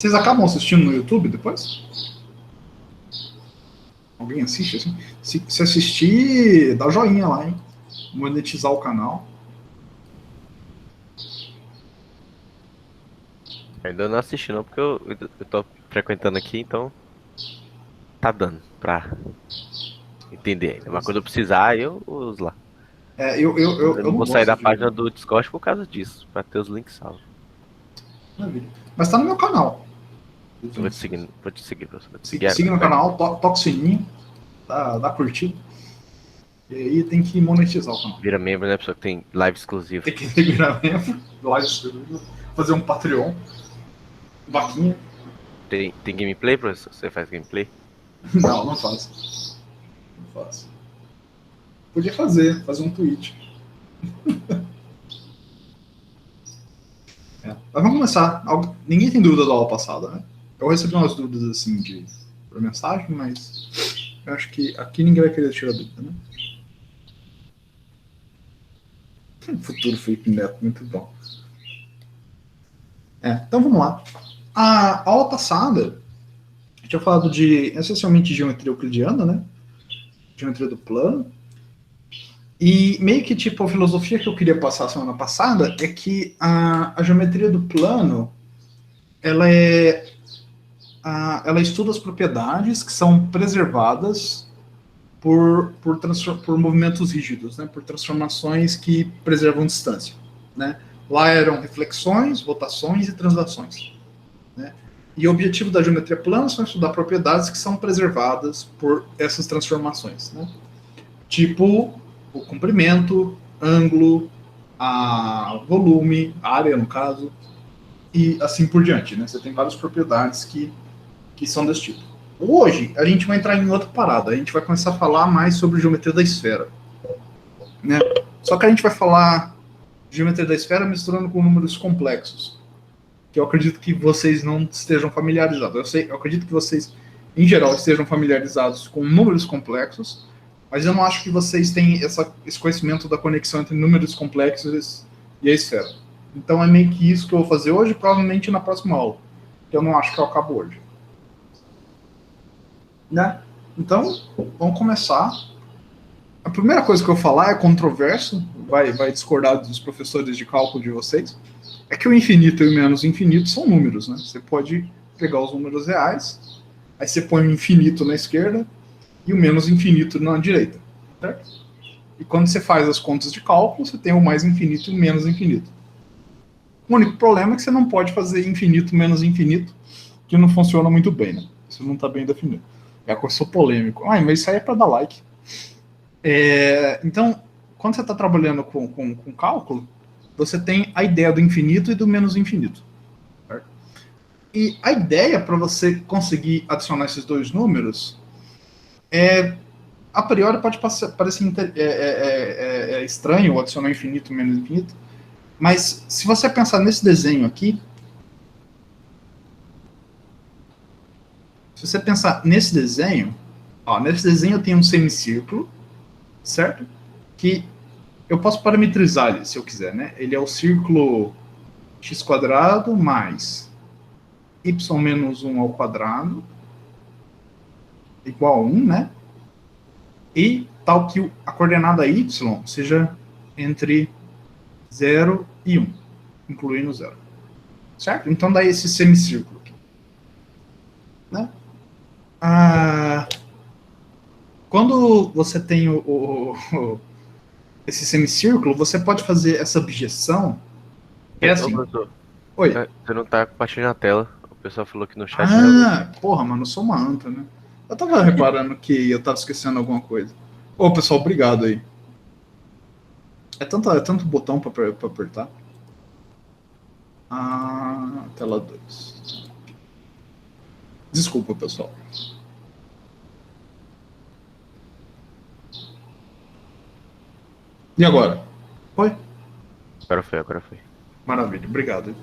Vocês acabam assistindo no YouTube depois? Alguém assiste assim? Se assistir, dá joinha lá, hein? Monetizar o canal. Ainda não assisti não, porque eu tô frequentando aqui, então tá dando pra entender ainda. Mas quando eu precisar, eu uso lá. Eu Eu não não vou sair gosto da de. página do Discord por causa disso, pra ter os links salvos. Mas tá no meu canal. Eu vou te seguir, professor. Vou te seguir Siga agora. meu Vai. canal, toca o sininho, dá curtida. E aí tem que monetizar o canal. Vira membro, né, pessoa que tem live exclusiva. Tem que virar membro, fazer um Patreon, vaquinha. Tem gameplay, professor? Você faz gameplay? Não, não faço. Não faço. Podia fazer um tweet. Mas vamos começar. Ninguém tem dúvida da aula passada, né? Eu recebi umas dúvidas assim por mensagem, mas eu acho que aqui ninguém vai querer tirar dúvida, né? Futuro fake neto, muito bom. Então vamos lá. A aula passada, eu tinha falado de essencialmente geometria euclidiana, né? Geometria do plano. E meio que tipo a filosofia que eu queria passar semana passada é que a geometria do plano ela ela estuda as propriedades que são preservadas por movimentos rígidos, né? Por transformações que preservam distância, né? Lá eram reflexões, rotações e translações, né? E o objetivo da geometria plana são estudar propriedades que são preservadas por essas transformações, né? Tipo o comprimento, ângulo, a volume, a área no caso, e assim por diante, né? Você tem várias propriedades que são desse tipo. Hoje, a gente vai entrar em outra parada. A gente vai começar a falar mais sobre geometria da esfera, né? Só que a gente vai falar geometria da esfera misturando com números complexos, que eu acredito que vocês não estejam familiarizados. Eu acredito que vocês, em geral, estejam familiarizados com números complexos, mas eu não acho que vocês têm esse conhecimento da conexão entre números complexos e a esfera. Então é meio que isso que eu vou fazer hoje, provavelmente na próxima aula, que eu não acho que eu acabo hoje. Né? Então, vamos começar. A primeira coisa que eu falar é controverso, vai discordar dos professores de cálculo de vocês, é que o infinito e o menos infinito são números, né? Você pode pegar os números reais, aí você põe o infinito na esquerda e o menos infinito na direita, certo? E quando você faz as contas de cálculo, você tem o mais infinito e o menos infinito. O único problema é que você não pode fazer infinito menos infinito, que não funciona muito bem, né? Isso não está bem definido. É a coisa polêmico. Mas isso aí é para dar like. Então, quando você está trabalhando com cálculo, você tem a ideia do infinito e do menos infinito. Certo? E a ideia para você conseguir adicionar esses dois números a priori pode parecer estranho adicionar infinito e menos infinito, mas se você pensar nesse desenho aqui, se você pensar nesse desenho eu tenho um semicírculo, certo? Que eu posso parametrizar ele, se eu quiser, né? Ele é o círculo x² mais y menos 1 ao quadrado igual a 1, né? E tal que a coordenada y seja entre 0 e 1, incluindo 0. Certo? Então dá esse semicírculo aqui. Né? Quando você tem esse semicírculo, você pode fazer essa objeção. Assim. Oi. Você não tá compartilhando a tela. O pessoal falou que no chat já... Porra, mano, eu sou uma anta, né? Eu tava reparando que eu tava esquecendo alguma coisa. Ô, pessoal, obrigado aí. É tanto botão pra apertar. Tela 2. Desculpa, pessoal. E agora? Foi? Agora foi. Maravilha, obrigado.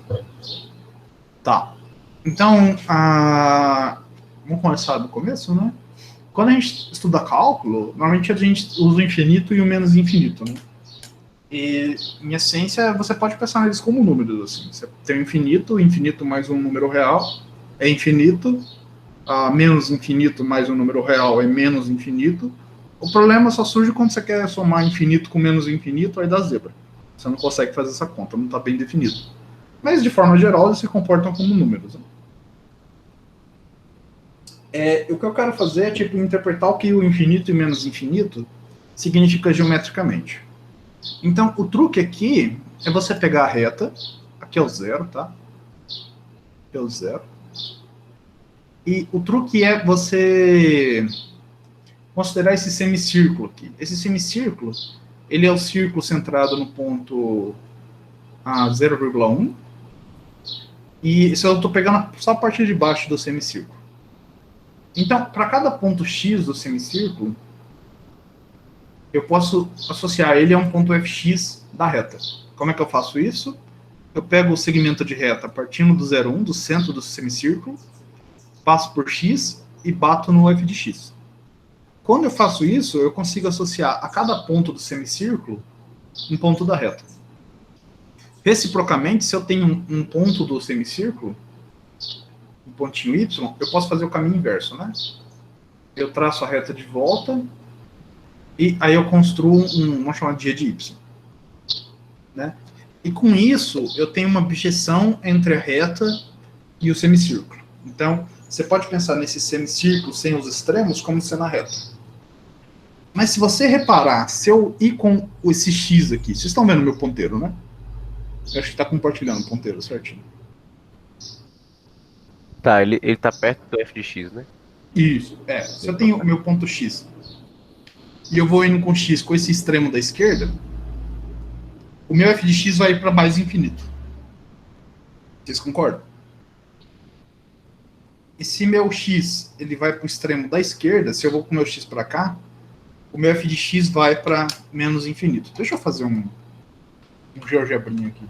Tá. Então, vamos começar do começo, né? Quando a gente estuda cálculo, normalmente a gente usa o infinito e o menos infinito, né? E, em essência, você pode pensar neles como números, assim. Você tem o infinito mais um número real, é infinito, menos infinito mais um número real é menos infinito. O problema só surge quando você quer somar infinito com menos infinito, aí dá zebra. Você não consegue fazer essa conta, não está bem definido. Mas, de forma geral, eles se comportam como números. O que eu quero fazer é tipo, interpretar o que o infinito e menos infinito significa geometricamente. Então, o truque aqui é você pegar a reta, aqui é o zero, tá? Aqui é o zero. E o truque é você considerar esse semicírculo aqui. Esse semicírculo, ele é o círculo centrado no ponto 0,1. E se eu estou pegando só a parte de baixo do semicírculo. Então, para cada ponto x do semicírculo, eu posso associar ele a um ponto fx da reta. Como é que eu faço isso? Eu pego o segmento de reta partindo do 0,1, do centro do semicírculo, passo por x e bato no f de x. Quando eu faço isso, eu consigo associar a cada ponto do semicírculo um ponto da reta. Reciprocamente, se eu tenho um ponto do semicírculo, um pontinho y, eu posso fazer o caminho inverso, né? Eu traço a reta de volta e aí eu construo uma chamadinha de y. Né? E com isso, eu tenho uma bijeção entre a reta e o semicírculo. Então, você pode pensar nesse semicírculo sem os extremos como sendo a reta. Mas se você reparar, se eu ir com esse x aqui, vocês estão vendo meu ponteiro, né? Eu acho que está compartilhando o ponteiro, certinho. Tá, ele tá perto do f de x, né? Isso, se eu tenho o meu ponto x e eu vou indo com x com esse extremo da esquerda, o meu f de x vai para mais infinito. Vocês concordam? E se meu x ele vai para o extremo da esquerda, se eu vou com o meu x para cá, o meu f de x vai para menos infinito. Deixa eu fazer um GeoGebrinha aqui.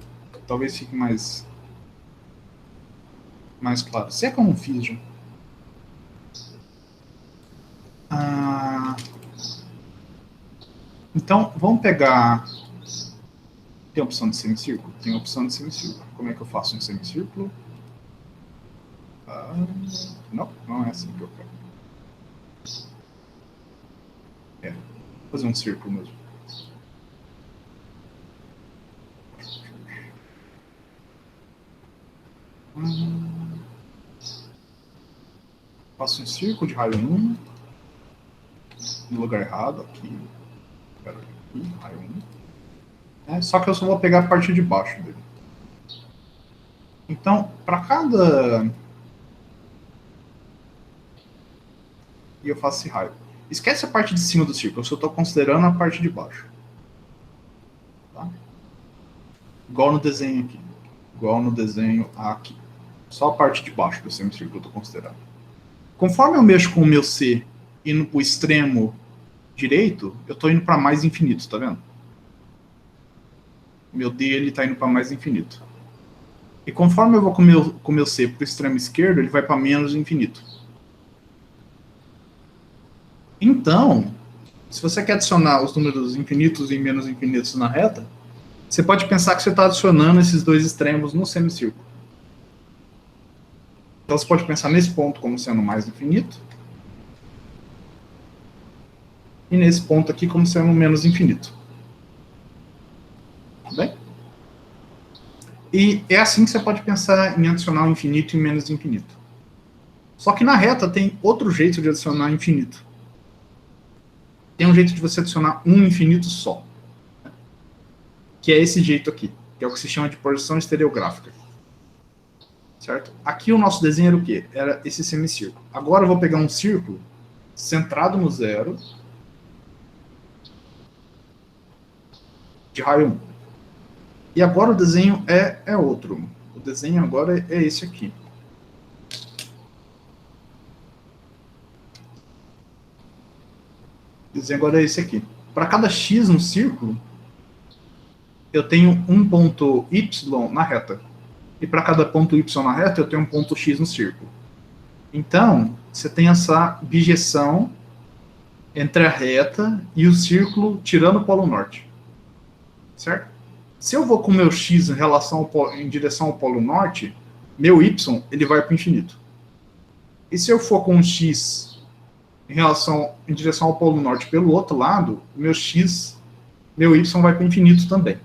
Talvez fique mais claro. Se é que eu não fiz já. Então, vamos pegar... Tem a opção de semicírculo? Tem a opção de semicírculo. Como é que eu faço um semicírculo? Não é assim que eu quero. Vou fazer um círculo mesmo. Faço um círculo de raio 1 no lugar errado, aqui. Aqui, raio 1. Só que eu só vou pegar a parte de baixo dele. Então, para cada... E eu faço esse raio. Esquece a parte de cima do círculo, eu só estou considerando a parte de baixo. Tá? Igual no desenho aqui. Igual no desenho aqui. Só a parte de baixo do semicírculo eu estou considerando. Conforme eu mexo com o meu C indo para o extremo direito, eu estou indo para mais infinito, tá vendo? Meu D ele está indo para mais infinito. E conforme eu vou com o meu C para o extremo esquerdo, ele vai para menos infinito. Então, se você quer adicionar os números infinitos e menos infinitos na reta, você pode pensar que você está adicionando esses dois extremos no semicírculo. Então você pode pensar nesse ponto como sendo mais infinito, e nesse ponto aqui como sendo menos infinito. Tudo bem? E é assim que você pode pensar em adicionar o infinito e menos infinito. Só que na reta tem outro jeito de adicionar infinito. Tem um jeito de você adicionar um infinito só. Que é esse jeito aqui, que é o que se chama de projeção estereográfica. Certo? Aqui o nosso desenho era o quê? Era esse semicírculo. Agora eu vou pegar um círculo centrado no zero, de raio 1. E agora o desenho é outro. O desenho agora é esse aqui. O desenho agora é esse aqui. Para cada x no círculo, eu tenho um ponto y na reta. E para cada ponto y na reta, eu tenho um ponto x no círculo. Então, você tem essa bijeção entre a reta e o círculo tirando o polo norte. Certo? Se eu vou com o meu x em direção ao polo norte, meu y ele vai para o infinito. E se eu for com um x em direção ao polo norte pelo outro lado, meu y vai para o infinito também.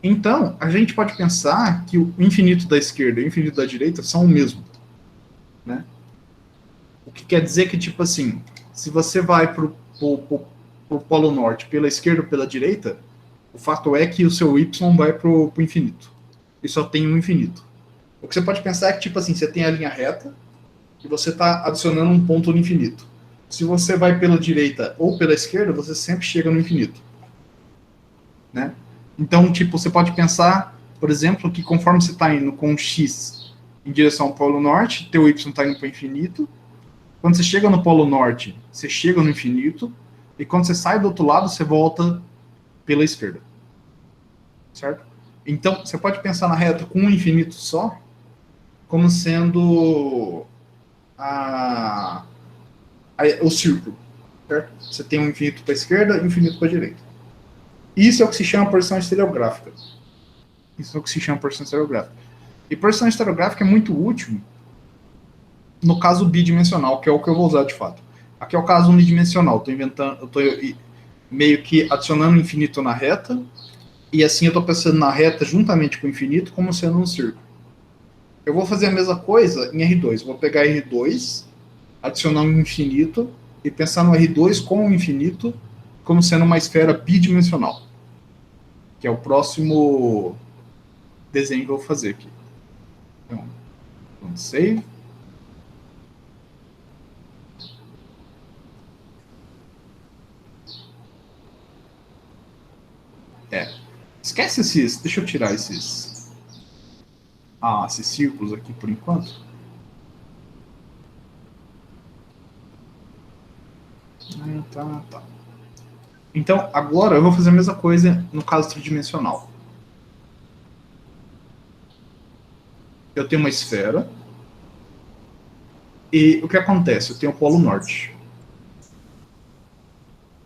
Então, a gente pode pensar que o infinito da esquerda e o infinito da direita são o mesmo, né? O que quer dizer que, tipo assim, se você vai para o polo norte pela esquerda ou pela direita, o fato é que o seu y vai para o infinito. E só tem um infinito. O que você pode pensar é que, tipo assim, você tem a linha reta e você está adicionando um ponto no infinito. Se você vai pela direita ou pela esquerda, você sempre chega no infinito, né? Então, tipo, você pode pensar, por exemplo, que conforme você está indo com um x em direção ao polo norte, teu y está indo para o infinito. Quando você chega no polo norte, você chega no infinito. E quando você sai do outro lado, você volta pela esquerda. Certo? Então, você pode pensar na reta com um infinito só, como sendo o círculo. Certo? Você tem um infinito para a esquerda e um infinito para a direita. Isso é o que se chama porção estereográfica. Isso é o que se chama porção estereográfica. E porção estereográfica é muito útil no caso bidimensional, que é o que eu vou usar de fato. Aqui é o caso unidimensional. Eu estou meio que adicionando o infinito na reta, e assim eu estou pensando na reta juntamente com o infinito como sendo um círculo. Eu vou fazer a mesma coisa em R2. Eu vou pegar R2, adicionar um infinito, e pensar no R2 com o infinito como sendo uma esfera bidimensional. Que é o próximo desenho que eu vou fazer aqui. Então, vamos save. Esquece esses... Deixa eu tirar esses círculos aqui por enquanto. Tá. Então, agora eu vou fazer a mesma coisa no caso tridimensional. Eu tenho uma esfera. E o que acontece? Eu tenho o polo norte.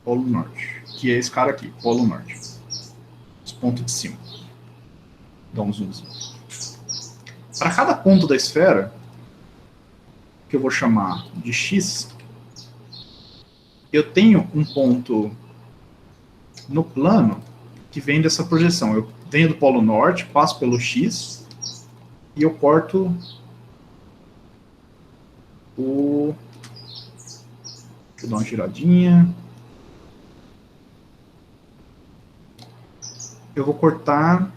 Polo norte. Que é esse cara aqui, polo norte. Os pontos de cima. Dá um zoomzinho. Para cada ponto da esfera, que eu vou chamar de x, eu tenho um ponto no plano que vem dessa projeção. Eu venho do polo norte, passo pelo x, e eu corto o... Deixa eu dar uma giradinha. Eu vou cortar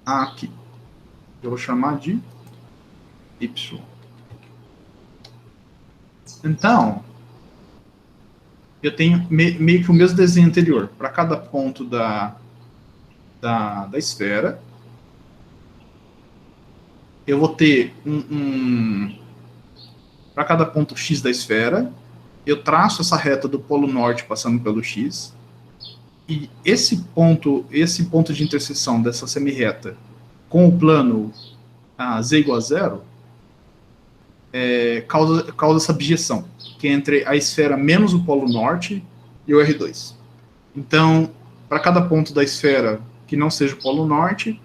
aqui. Eu vou chamar de y. Então, eu tenho meio que o mesmo desenho anterior. Para cada ponto da esfera, eu vou ter para cada ponto x da esfera, eu traço essa reta do polo norte passando pelo x, e esse ponto de interseção dessa semirreta com o plano z igual a 0 causa essa abjeção, que é entre a esfera menos o polo norte e o R2. Então, para cada ponto da esfera que não seja o polo norte,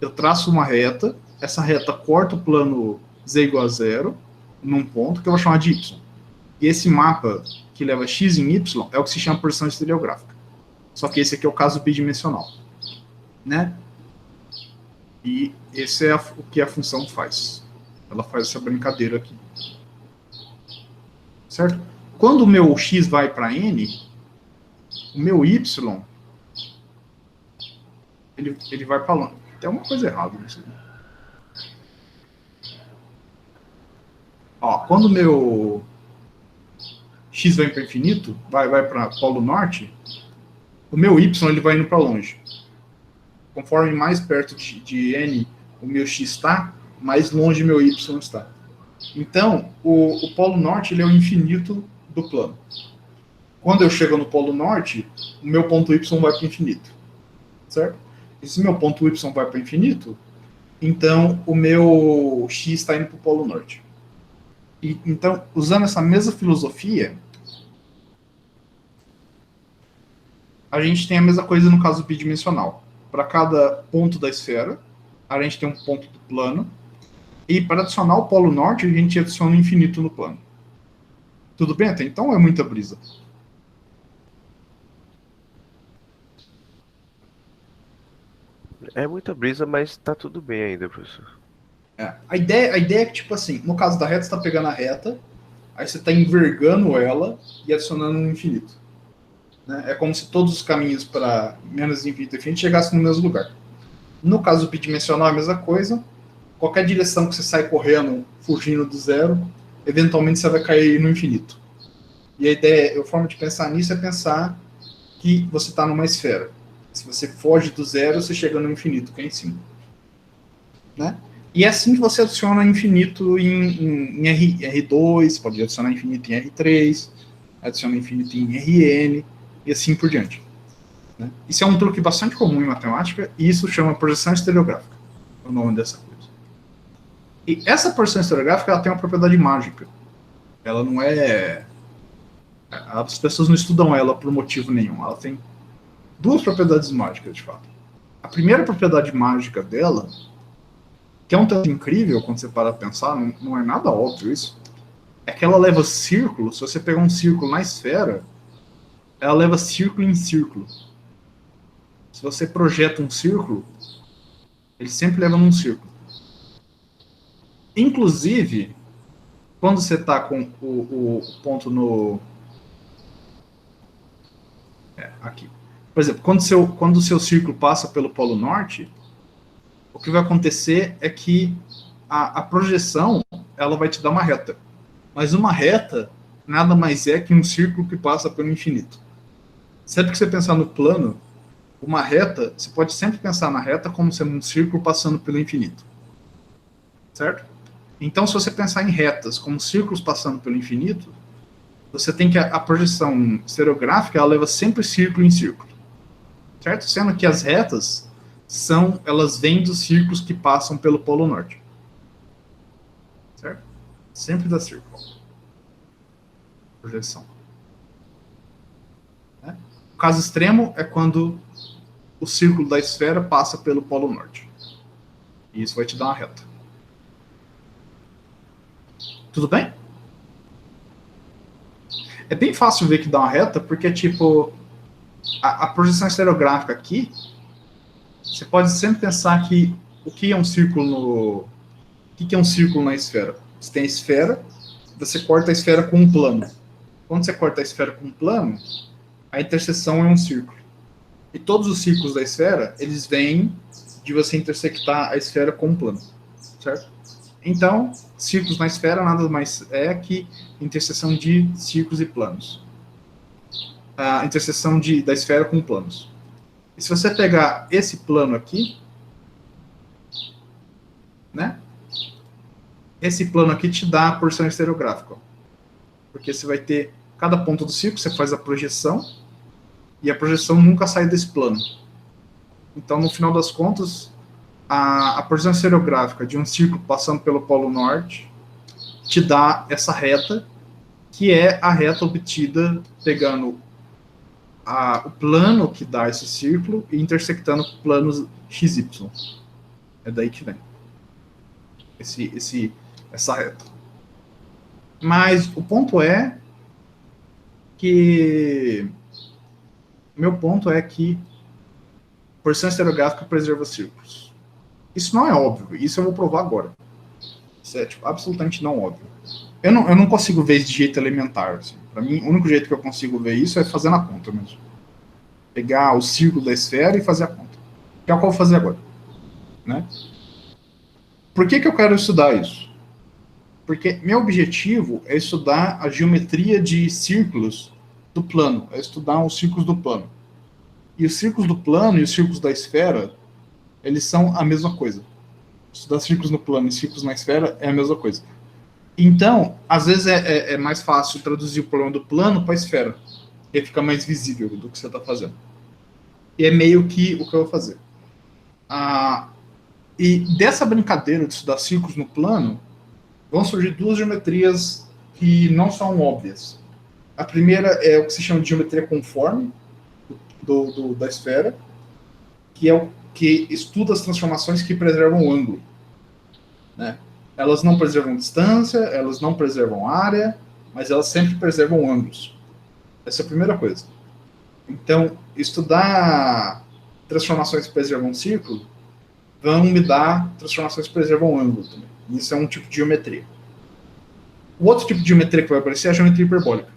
eu traço uma reta, essa reta corta o plano z igual a 0 num ponto que eu vou chamar de y. E esse mapa que leva x em y é o que se chama porção estereográfica. Só que esse aqui é o caso bidimensional, né? E esse é o que a função faz. Ela faz essa brincadeira aqui. Certo? Quando o meu x vai para n, o meu y, ele vai para lá. Tem alguma coisa errada nisso aqui. Ó, quando o meu x vai para infinito, vai para polo norte, o meu y ele vai indo para longe. Conforme mais perto de n o meu x está, mais longe meu y está. Então, o polo norte ele é o infinito do plano. Quando eu chego no polo norte, o meu ponto y vai para o infinito. Certo? E se meu ponto y vai para o infinito, então o meu x está indo para o polo norte. Então, usando essa mesma filosofia, a gente tem a mesma coisa no caso bidimensional. Para cada ponto da esfera, a gente tem um ponto do plano, E para adicionar o polo norte, a gente adiciona o infinito no plano. Tudo bem até então ou é muita brisa? É muita brisa, mas tá tudo bem ainda, professor. A ideia é que, tipo assim, no caso da reta, você está pegando a reta, aí você está envergando ela e adicionando um infinito. Né? É como se todos os caminhos para menos infinito e infinito chegassem no mesmo lugar. No caso bidimensional, é a mesma coisa. Qualquer direção que você sai correndo, fugindo do zero, eventualmente você vai cair no infinito. E a ideia, a forma de pensar nisso é pensar que você está numa esfera. Se você foge do zero, você chega no infinito, que é em cima. Né? E é assim que você adiciona infinito em R2, pode adicionar infinito em R3, adiciona infinito em Rn, e assim por diante. Né? Isso é um truque bastante comum em matemática, e isso chama projeção estereográfica, é o nome dessa coisa. E essa projeção estereográfica ela tem uma propriedade mágica. Ela não é... As pessoas não estudam ela por motivo nenhum. Ela tem duas propriedades mágicas, de fato. A primeira propriedade mágica dela, que é um tanto incrível quando você para pensar, não é nada óbvio isso, é que ela leva círculo. Se você pegar um círculo na esfera, ela leva círculo em círculo. Se você projeta um círculo, ele sempre leva num círculo. Inclusive, quando você está com o ponto no... aqui. Por exemplo, quando o seu círculo passa pelo polo norte, o que vai acontecer é que a projeção ela vai te dar uma reta. Mas uma reta nada mais é que um círculo que passa pelo infinito. Sempre que você pensar no plano, uma reta, você pode sempre pensar na reta como sendo um círculo passando pelo infinito. Certo? Então, se você pensar em retas como círculos passando pelo infinito, você tem que a projeção estereográfica ela leva sempre círculo em círculo. Certo? Sendo que as retas elas vêm dos círculos que passam pelo polo norte. Certo? Sempre dá círculo. Projeção. Né? O caso extremo é quando o círculo da esfera passa pelo polo norte. E isso vai te dar uma reta. Tudo bem? É bem fácil ver que dá uma reta, porque, tipo, a projeção estereográfica aqui, você pode sempre pensar que o que é um círculo no... O que é um círculo na esfera? Você tem a esfera, você corta a esfera com um plano. Quando você corta a esfera com um plano, a interseção é um círculo. E todos os círculos da esfera, eles vêm de você intersectar a esfera com um plano. Certo? Então, círculos na esfera nada mais é que interseção de círculos e planos. A interseção da esfera com planos. E se você pegar esse plano aqui, né? Esse plano aqui te dá a porção estereográfica. Porque você vai ter cada ponto do círculo, você faz a projeção, e a projeção nunca sai desse plano. Então, no final das contas, a porção estereográfica de um círculo passando pelo polo norte te dá essa reta, que é a reta obtida pegando o plano que dá esse círculo e intersectando planos XY. É daí que vem essa reta. Mas o ponto é que... Meu ponto é que porção estereográfica preserva círculos. Isso não é óbvio, isso eu vou provar agora. Isso é tipo, absolutamente não óbvio. Eu não consigo ver de jeito elementar. Assim. Para mim, o único jeito que eu consigo ver isso é fazendo a conta mesmo. Pegar o círculo da esfera e fazer a conta. Que é o que eu vou fazer agora. Né? Por que eu quero estudar isso? Porque meu objetivo é estudar a geometria de círculos do plano. É estudar os círculos do plano. E os círculos do plano e os círculos da esfera, eles são a mesma coisa. Estudar círculos no plano e círculos na esfera é a mesma coisa. Então, às vezes é mais fácil traduzir o problema do plano para a esfera. E fica mais visível do que você está fazendo. E é meio que o que eu vou fazer. E dessa brincadeira de estudar círculos no plano, vão surgir duas geometrias que não são óbvias. A primeira é o que se chama de geometria conforme da esfera, que é o que estuda as transformações que preservam o ângulo. Né? Elas não preservam distância, elas não preservam área, mas elas sempre preservam ângulos. Essa é a primeira coisa. Então, estudar transformações que preservam círculo vão me dar transformações que preservam ângulo também. Isso é um tipo de geometria. O outro tipo de geometria que vai aparecer é a geometria hiperbólica.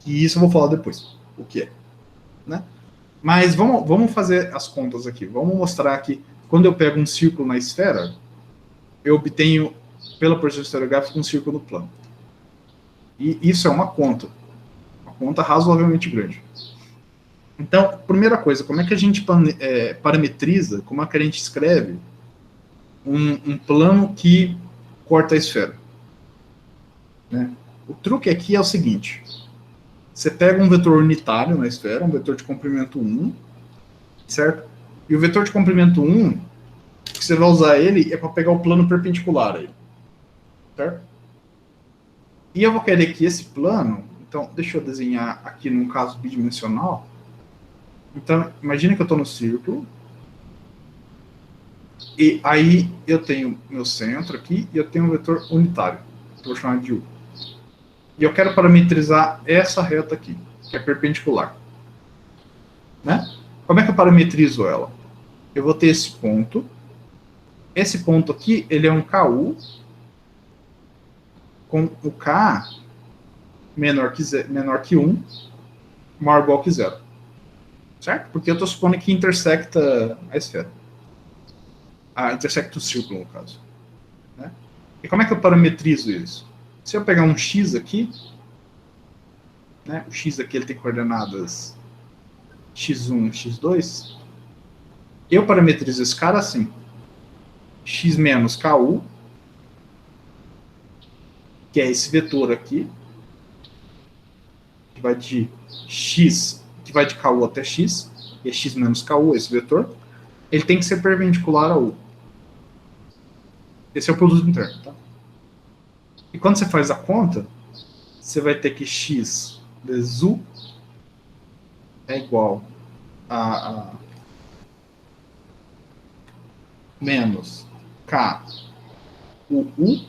E isso eu vou falar depois, o que é. Né? Mas vamos fazer as contas aqui. Vamos mostrar que quando eu pego um círculo na esfera, eu obtenho, pela projeção estereográfica, um círculo no plano. E isso é uma conta razoavelmente grande. Então, primeira coisa, como é que a gente parametriza, como é que a gente escreve um plano que corta a esfera? Né? O truque aqui é o seguinte: você pega um vetor unitário na esfera, um vetor de comprimento 1, certo? E o vetor de comprimento 1, que você vai usar ele é para pegar o plano perpendicular a ele, certo? E eu vou querer que esse plano, então, deixa eu desenhar aqui num caso bidimensional. Então, imagina que eu estou no círculo, e aí eu tenho meu centro aqui, e eu tenho um vetor unitário, que eu vou chamar de U. E eu quero parametrizar essa reta aqui, que é perpendicular. Né? Como é que eu parametrizo ela? Eu vou ter esse ponto aqui, ele é um KU, com o K menor que 1, maior ou igual que 0. Certo? Porque eu estou supondo que intersecta a esfera. Intersecta o círculo, no caso. Né? E como é que eu parametrizo isso? Se eu pegar um X aqui, né, o X aqui ele tem coordenadas x1, x2, eu parametrizo esse cara assim. X menos KU, que é esse vetor aqui, que vai de X, que vai de KU até X, e é X menos KU, esse vetor, ele tem que ser perpendicular a U. Esse é o produto interno, tá? E quando você faz a conta, você vai ter que X vezes U é igual a menos K U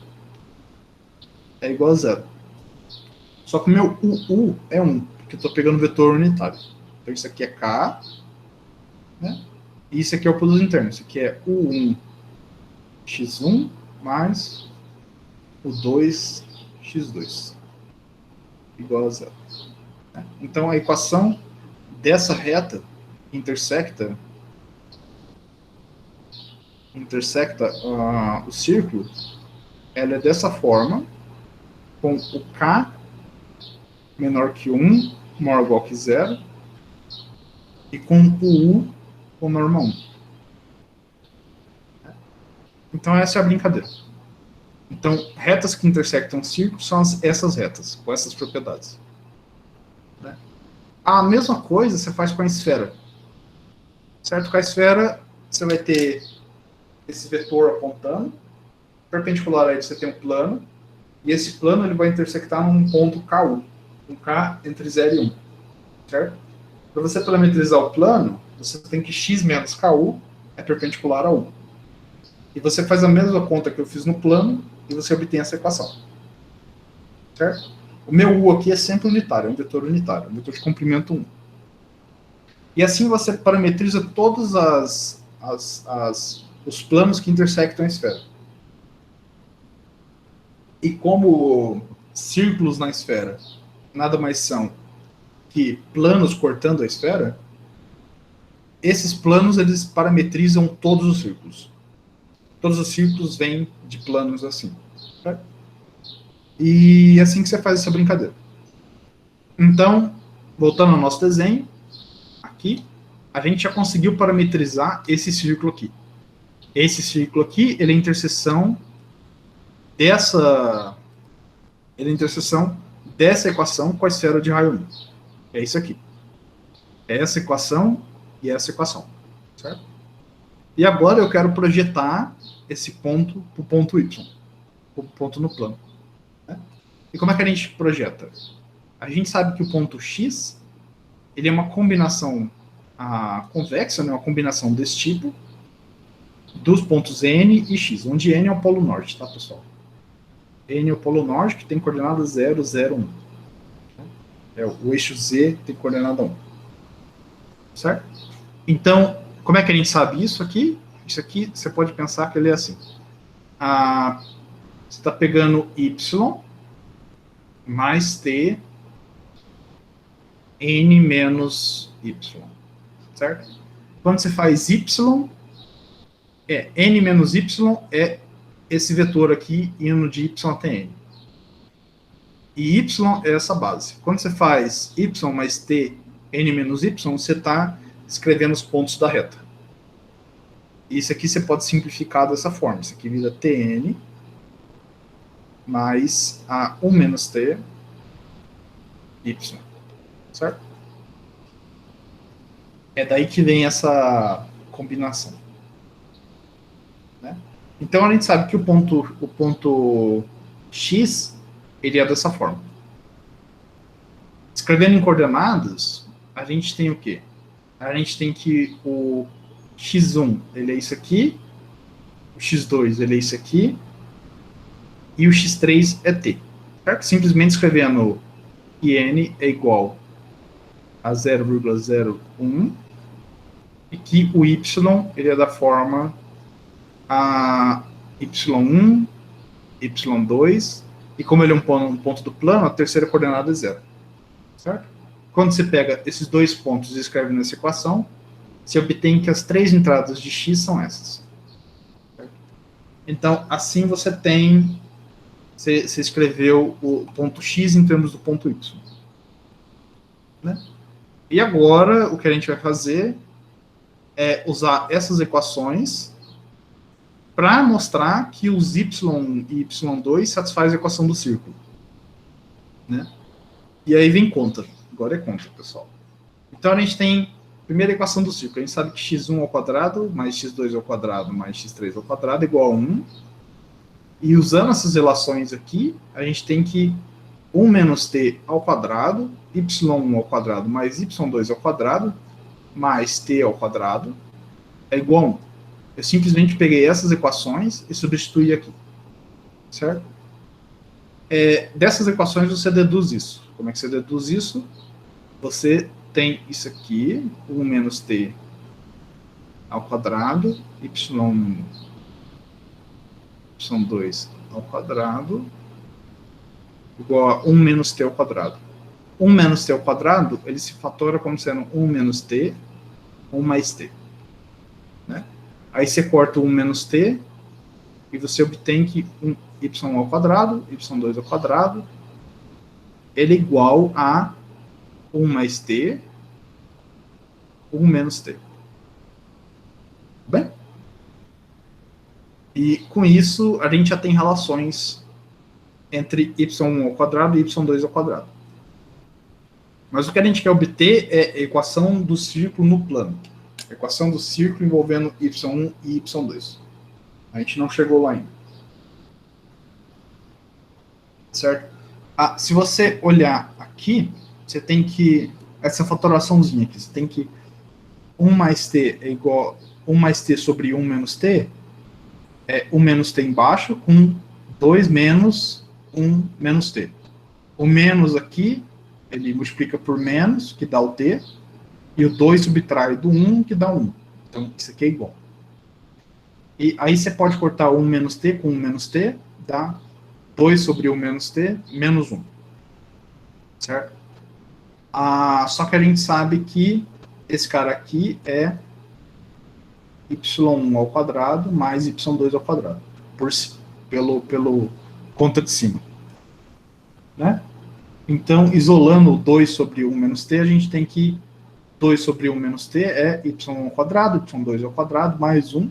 é igual a 0. Só que o meu UU é 1, porque eu estou pegando vetor unitário. Então isso aqui é K, né? E isso aqui é o produto interno. Isso aqui é U1 x1 mais U2 x2 igual a 0. Então a equação dessa reta intersecta o círculo, ela é dessa forma, com o K menor que 1, maior ou igual que 0, e com o U com norma 1. Então essa é a brincadeira. Então, retas que intersectam círculos são essas retas, com essas propriedades. Né? A mesma coisa você faz com a esfera. Certo? Com a esfera, você vai ter esse vetor apontando, perpendicular a ele você tem um plano, e esse plano ele vai intersectar num ponto KU, um K entre 0 e 1. Certo? Para você parametrizar o plano, você tem que x menos KU é perpendicular a 1. E você faz a mesma conta que eu fiz no plano, e você obtém essa equação. Certo? O meu U aqui é sempre unitário, é um vetor unitário, um vetor de comprimento 1. E assim você parametriza todos os planos que intersectam a esfera. E como círculos na esfera nada mais são que planos cortando a esfera, esses planos eles parametrizam todos os círculos. Todos os círculos vêm de planos assim. Certo? E assim que você faz essa brincadeira. Então, voltando ao nosso desenho, aqui, a gente já conseguiu parametrizar esse círculo aqui. Esse círculo aqui, ele é a interseção dessa equação com a esfera de raio 1. É isso aqui. É essa equação e essa equação. Certo? E agora eu quero projetar esse ponto para o ponto Y, o ponto no plano. Né? E como é que a gente projeta? A gente sabe que o ponto X ele é uma combinação convexa, né, uma combinação desse tipo, dos pontos N e X, onde N é o polo norte, tá, pessoal? N é o polo norte, que tem coordenada 0, 0, 1. O eixo Z tem coordenada 1. Certo? Então, como é que a gente sabe isso aqui? Isso aqui, você pode pensar que ele é assim. Você está pegando Y mais T N menos Y. Certo? Quando você faz Y, N menos Y é esse vetor aqui indo de Y até N. E Y é essa base. Quando você faz Y mais T, N menos Y, você está escrevendo os pontos da reta. Isso aqui você pode simplificar dessa forma. Isso aqui vira Tn mais a 1 menos T, Y. Certo? É daí que vem essa combinação. Né? Então a gente sabe que o ponto X ele é dessa forma. Escrevendo em coordenadas, a gente tem o quê? A gente tem que o x1 ele é isso aqui, o x2 ele é isso aqui, e o x3 é t. Certo? Simplesmente escrevendo IN é igual a 0,01 e que o y ele é da forma a y1, y2, e como ele é um ponto do plano, a terceira coordenada é 0. Certo? Quando você pega esses dois pontos e escreve nessa equação, você obtém que as três entradas de x são essas. Certo? Então, assim você escreveu o ponto x em termos do ponto y. Né? E agora, o que a gente vai fazer é usar essas equações para mostrar que os y e y2 satisfazem a equação do círculo. Né? E aí vem conta. Agora é conta, pessoal. Então a gente tem a primeira equação do círculo. A gente sabe que x1 ao quadrado mais x2 ao quadrado mais x3 ao quadrado é igual a 1. E usando essas relações aqui, a gente tem que 1 menos t ao quadrado, y1 ao quadrado mais y2 ao quadrado, mais t ao quadrado, é igual a 1. Eu simplesmente peguei essas equações e substituí aqui. Certo? Dessas equações você deduz isso. Como é que você deduz isso? Você tem isso aqui, 1 menos t ao quadrado, y2 ao quadrado, igual a 1 menos t ao quadrado. 1 menos t ao quadrado, ele se fatora como sendo 1 menos t, 1 mais t. Né? Aí você corta o 1 menos t, e você obtém que y ao quadrado, y2 ao quadrado, ele é igual a 1 mais t, 1 menos t. Bem? E com isso, a gente já tem relações entre y1 ao quadrado e y2 ao quadrado. Mas o que a gente quer obter é a equação do círculo no plano. A equação do círculo envolvendo y1 e y2. A gente não chegou lá ainda. Certo? Se você olhar aqui, você tem que... Essa fatoraçãozinha aqui, você tem que 1 mais t é igual a 1 mais t sobre 1 menos t, é 1 menos t embaixo, com 2 menos 1 menos t. O menos aqui, ele multiplica por menos, que dá o t, e o 2 subtrai do 1, que dá 1. Então, isso aqui é igual. E aí você pode cortar 1 menos t com 1 menos t, dá 2 sobre 1 menos t, menos 1. Certo? Só que a gente sabe que esse cara aqui é y1 ao quadrado mais y2 ao quadrado, pelo conta de cima. Né? Então, isolando o 2 sobre 1 menos t, a gente tem que 2 sobre 1 menos t é y1 ao quadrado, y2 ao quadrado, mais 1.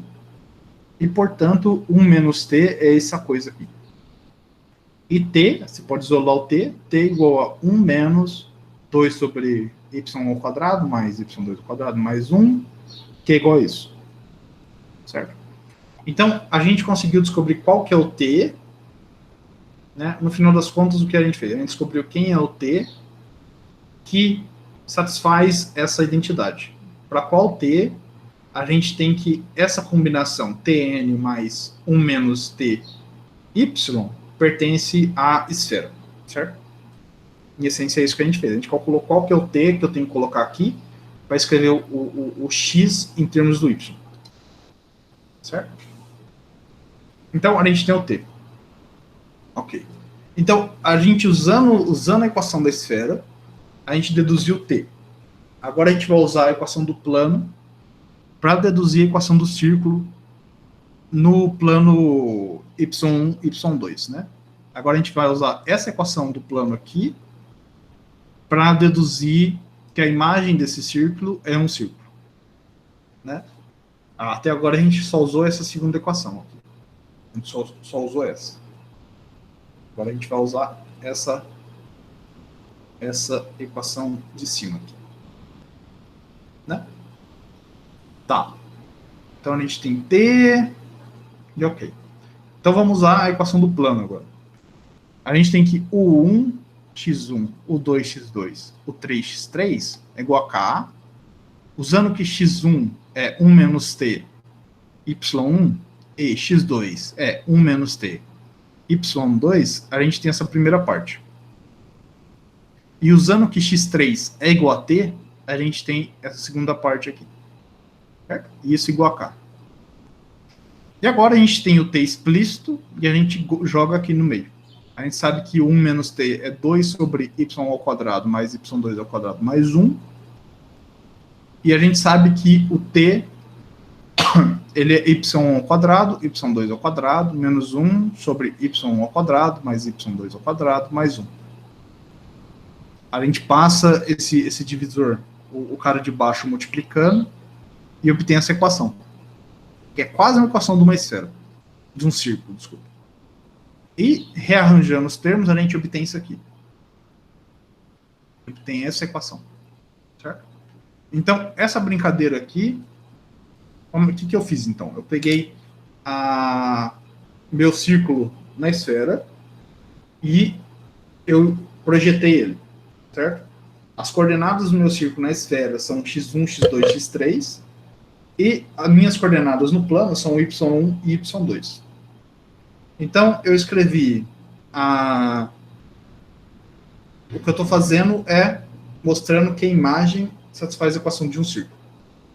E, portanto, 1 menos t é essa coisa aqui. E t, você pode isolar o t, t igual a 1 menos 2 sobre y ao quadrado, mais y2 ao quadrado, mais 1, que é igual a isso. Certo? Então, a gente conseguiu descobrir qual que é o t, né? No final das contas, o que a gente fez? A gente descobriu quem é o t que satisfaz essa identidade. Para qual t a gente tem que essa combinação Tn mais 1 menos Ty pertence à esfera, certo? Em essência é isso que a gente fez. A gente calculou qual que é o T que eu tenho que colocar aqui para escrever o X em termos do Y. Certo? Então, a gente tem o T. Ok. Então, a gente usando a equação da esfera, a gente deduziu o T. Agora a gente vai usar a equação do plano para deduzir a equação do círculo no plano y1, y2, né? Agora a gente vai usar essa equação do plano aqui para deduzir que a imagem desse círculo é um círculo, né? Até agora a gente só usou essa segunda equação aqui. A gente só usou essa. Agora a gente vai usar essa equação de cima aqui, né? Tá. Então a gente tem T e ok. Então vamos usar a equação do plano agora. A gente tem que o 1, x1, o 2, x2, o 3, x3 é igual a K. Usando que x1 é 1 menos T, y1, e x2 é 1 menos T, y2, a gente tem essa primeira parte. E usando que x3 é igual a T, a gente tem essa segunda parte aqui. Certo? E isso igual a K. E agora a gente tem o T explícito e a gente joga aqui no meio. A gente sabe que 1 menos T é 2 sobre y ao quadrado mais y2 ao quadrado mais 1. E a gente sabe que o T ele é y ao quadrado, y2 ao quadrado, menos 1 sobre y1 ao quadrado, mais y2 ao quadrado, mais 1. A gente passa esse divisor, o cara de baixo multiplicando, e obtém essa equação. Que é quase uma equação de uma esfera. De um círculo, desculpa. E, rearranjando os termos, a gente obtém isso aqui. Obtém essa equação. Certo? Então, essa brincadeira aqui, o que eu fiz, então? Eu peguei meu círculo na esfera e eu projetei ele, certo? As coordenadas do meu círculo na esfera são x1, x2, x3, e as minhas coordenadas no plano são y1 e y2. Então, eu escrevi o que eu estou fazendo é mostrando que a imagem satisfaz a equação de um círculo,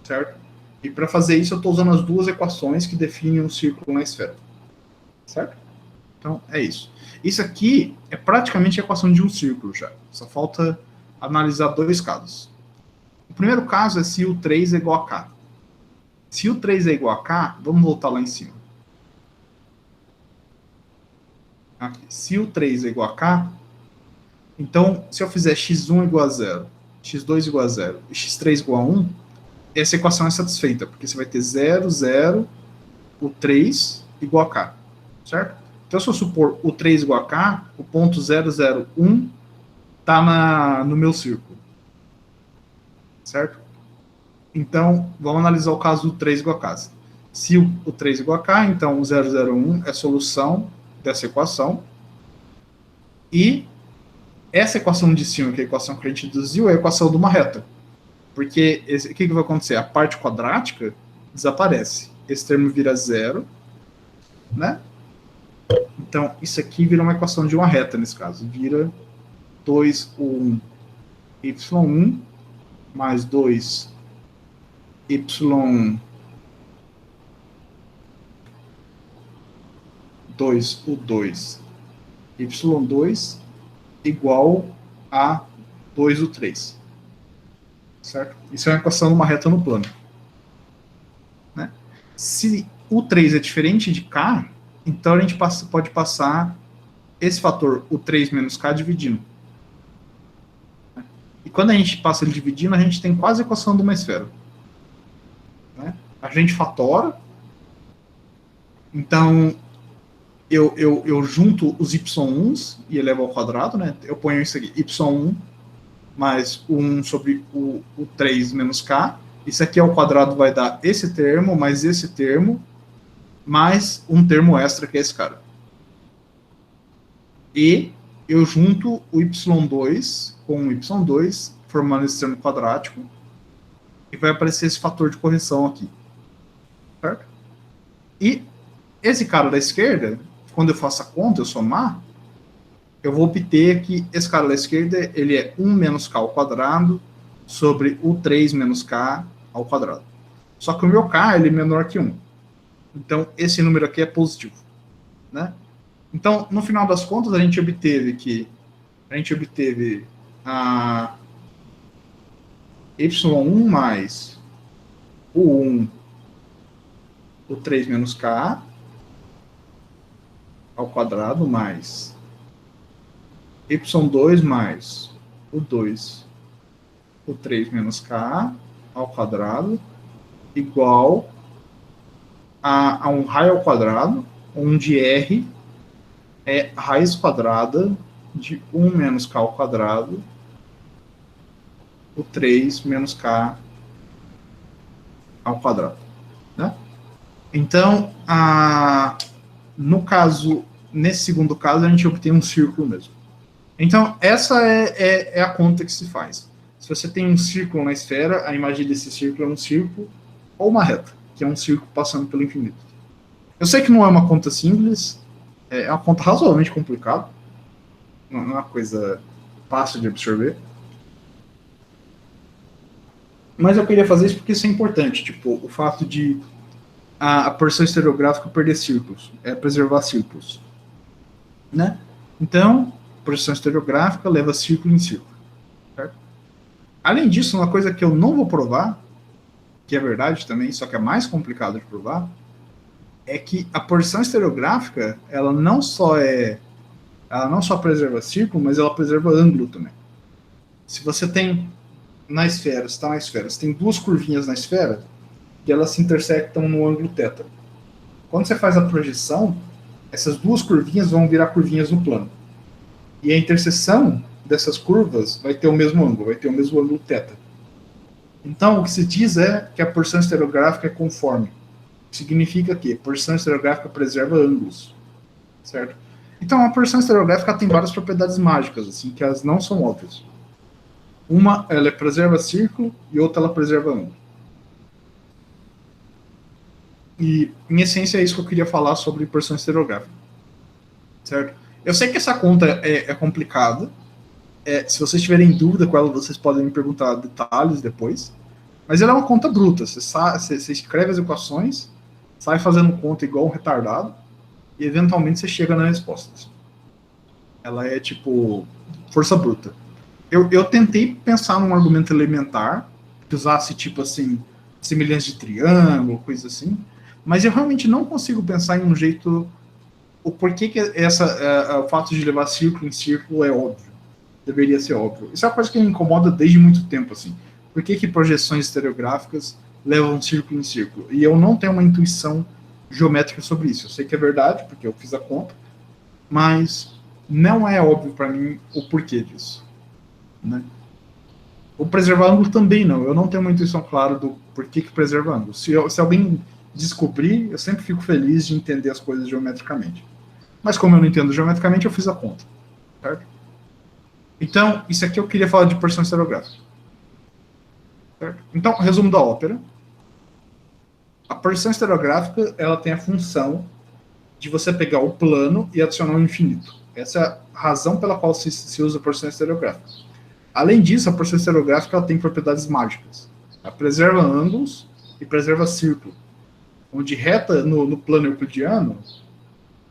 certo? E para fazer isso, eu estou usando as duas equações que definem um círculo na esfera. Certo? Então, é isso. Isso aqui é praticamente a equação de um círculo já. Só falta analisar dois casos. O primeiro caso é se o 3 é igual a K. Se o 3 é igual a K, vamos voltar lá em cima. Aqui. Se o 3 é igual a K, então, se eu fizer x1 igual a 0, x2 igual a 0 e x3 igual a 1, essa equação é satisfeita, porque você vai ter 0, 0, o 3 igual a K, certo? Então, se eu supor o 3 igual a K, o ponto 0, 0, 1 está no meu círculo, certo? Então, vamos analisar o caso do 3 igual a K. Se o 3 igual a K, então o 0, 0, 1 é a solução dessa equação. E essa equação de cima, que é a equação que a gente deduziu, é a equação de uma reta. Porque o que vai acontecer? A parte quadrática desaparece. Esse termo vira 0, né? Então, isso aqui vira uma equação de uma reta, nesse caso. Vira 2, y1 mais 2, y2, u2, y2 igual a 2, u3. Certo? Isso é uma equação de uma reta no plano. Né? Se o 3 é diferente de K, então a gente pode passar esse fator, o 3 menos K, dividindo. E quando a gente passa ele dividindo, a gente tem quase a equação de uma esfera. Né? A gente fatora. Então, eu junto os y1s e elevo ao quadrado, né? Eu ponho isso aqui, y1 mais 1 sobre o 3 menos K. Isso aqui ao quadrado vai dar esse termo, mais esse termo, mais um termo extra, que é esse cara. E eu junto o y2 com o y2, formando esse termo quadrático, e vai aparecer esse fator de correção aqui. E esse cara da esquerda, quando eu faço a conta, eu somar, eu vou obter que esse cara da esquerda, ele é 1 menos k ao quadrado sobre o 3 menos k ao quadrado. Só que o meu k, ele é menor que 1. Então, esse número aqui é positivo, né? Então, no final das contas, a gente obteve a y1 mais o 1, o 3 menos k ao quadrado mais y2 mais o 2, o 3 menos k ao quadrado igual a um raio ao quadrado, onde r é a raiz quadrada de 1 menos k ao quadrado, o 3 menos k ao quadrado. Né? Então, nesse segundo caso, a gente obtém um círculo mesmo. Então, essa é a conta que se faz. Se você tem um círculo na esfera, a imagem desse círculo é um círculo ou uma reta, que é um círculo passando pelo infinito. Eu sei que não é uma conta simples, é uma conta razoavelmente complicada, não é uma coisa fácil de absorver. Mas eu queria fazer isso porque isso é importante, tipo, o fato de a porção estereográfica perder círculos, preservar círculos. Né? Então, porção estereográfica leva círculo em círculo. Certo? Além disso, uma coisa que eu não vou provar, que é verdade também, só que é mais complicado de provar, é que a porção estereográfica, ela não só preserva círculo, mas ela preserva ângulo também. Se você tem na esfera, você está na esfera, você tem duas curvinhas na esfera, e elas se intersectam no ângulo θ. Quando você faz a projeção, essas duas curvinhas vão virar curvinhas no plano. E a interseção dessas curvas vai ter o mesmo ângulo, vai ter o mesmo ângulo θ. Então, o que se diz é que a porção estereográfica é conforme. Significa que a porção estereográfica preserva ângulos. Certo? Então, a porção estereográfica tem várias propriedades mágicas, assim, que elas não são óbvias. Uma, ela preserva círculo, e outra, ela preserva ângulo. E, em essência, é isso que eu queria falar sobre porção estereográfica. Certo? Eu sei que essa conta é complicada. Se vocês tiverem dúvida com ela, vocês podem me perguntar detalhes depois. Mas ela é uma conta bruta. Você escreve as equações, sai fazendo conta igual um retardado, e eventualmente você chega nas respostas. Ela é tipo força bruta. Eu tentei pensar num argumento elementar, que usasse tipo assim, semelhança de triângulo, coisa assim, mas eu realmente não consigo pensar em um jeito. O porquê que o fato de levar círculo em círculo é óbvio. Deveria ser óbvio. Isso é uma coisa que me incomoda desde muito tempo, assim. Por que projeções estereográficas levam círculo em círculo? E eu não tenho uma intuição geométrica sobre isso. Eu sei que é verdade, porque eu fiz a conta, mas não é óbvio para mim o porquê disso. Né? O preservar ângulo também não. Eu não tenho uma intuição clara do porquê que preserva ângulo. Se alguém descobrir, eu sempre fico feliz de entender as coisas geometricamente. Mas como eu não entendo geometricamente, eu fiz a conta. Certo? Então, isso aqui eu queria falar de porção estereográfica. Certo? Então, resumo da ópera. A porção estereográfica, ela tem a função de você pegar o plano e adicionar o infinito. Essa é a razão pela qual se usa a porção estereográfica. Além disso, a porção estereográfica ela tem propriedades mágicas. Ela preserva ângulos e preserva círculo. Onde reta no plano euclidiano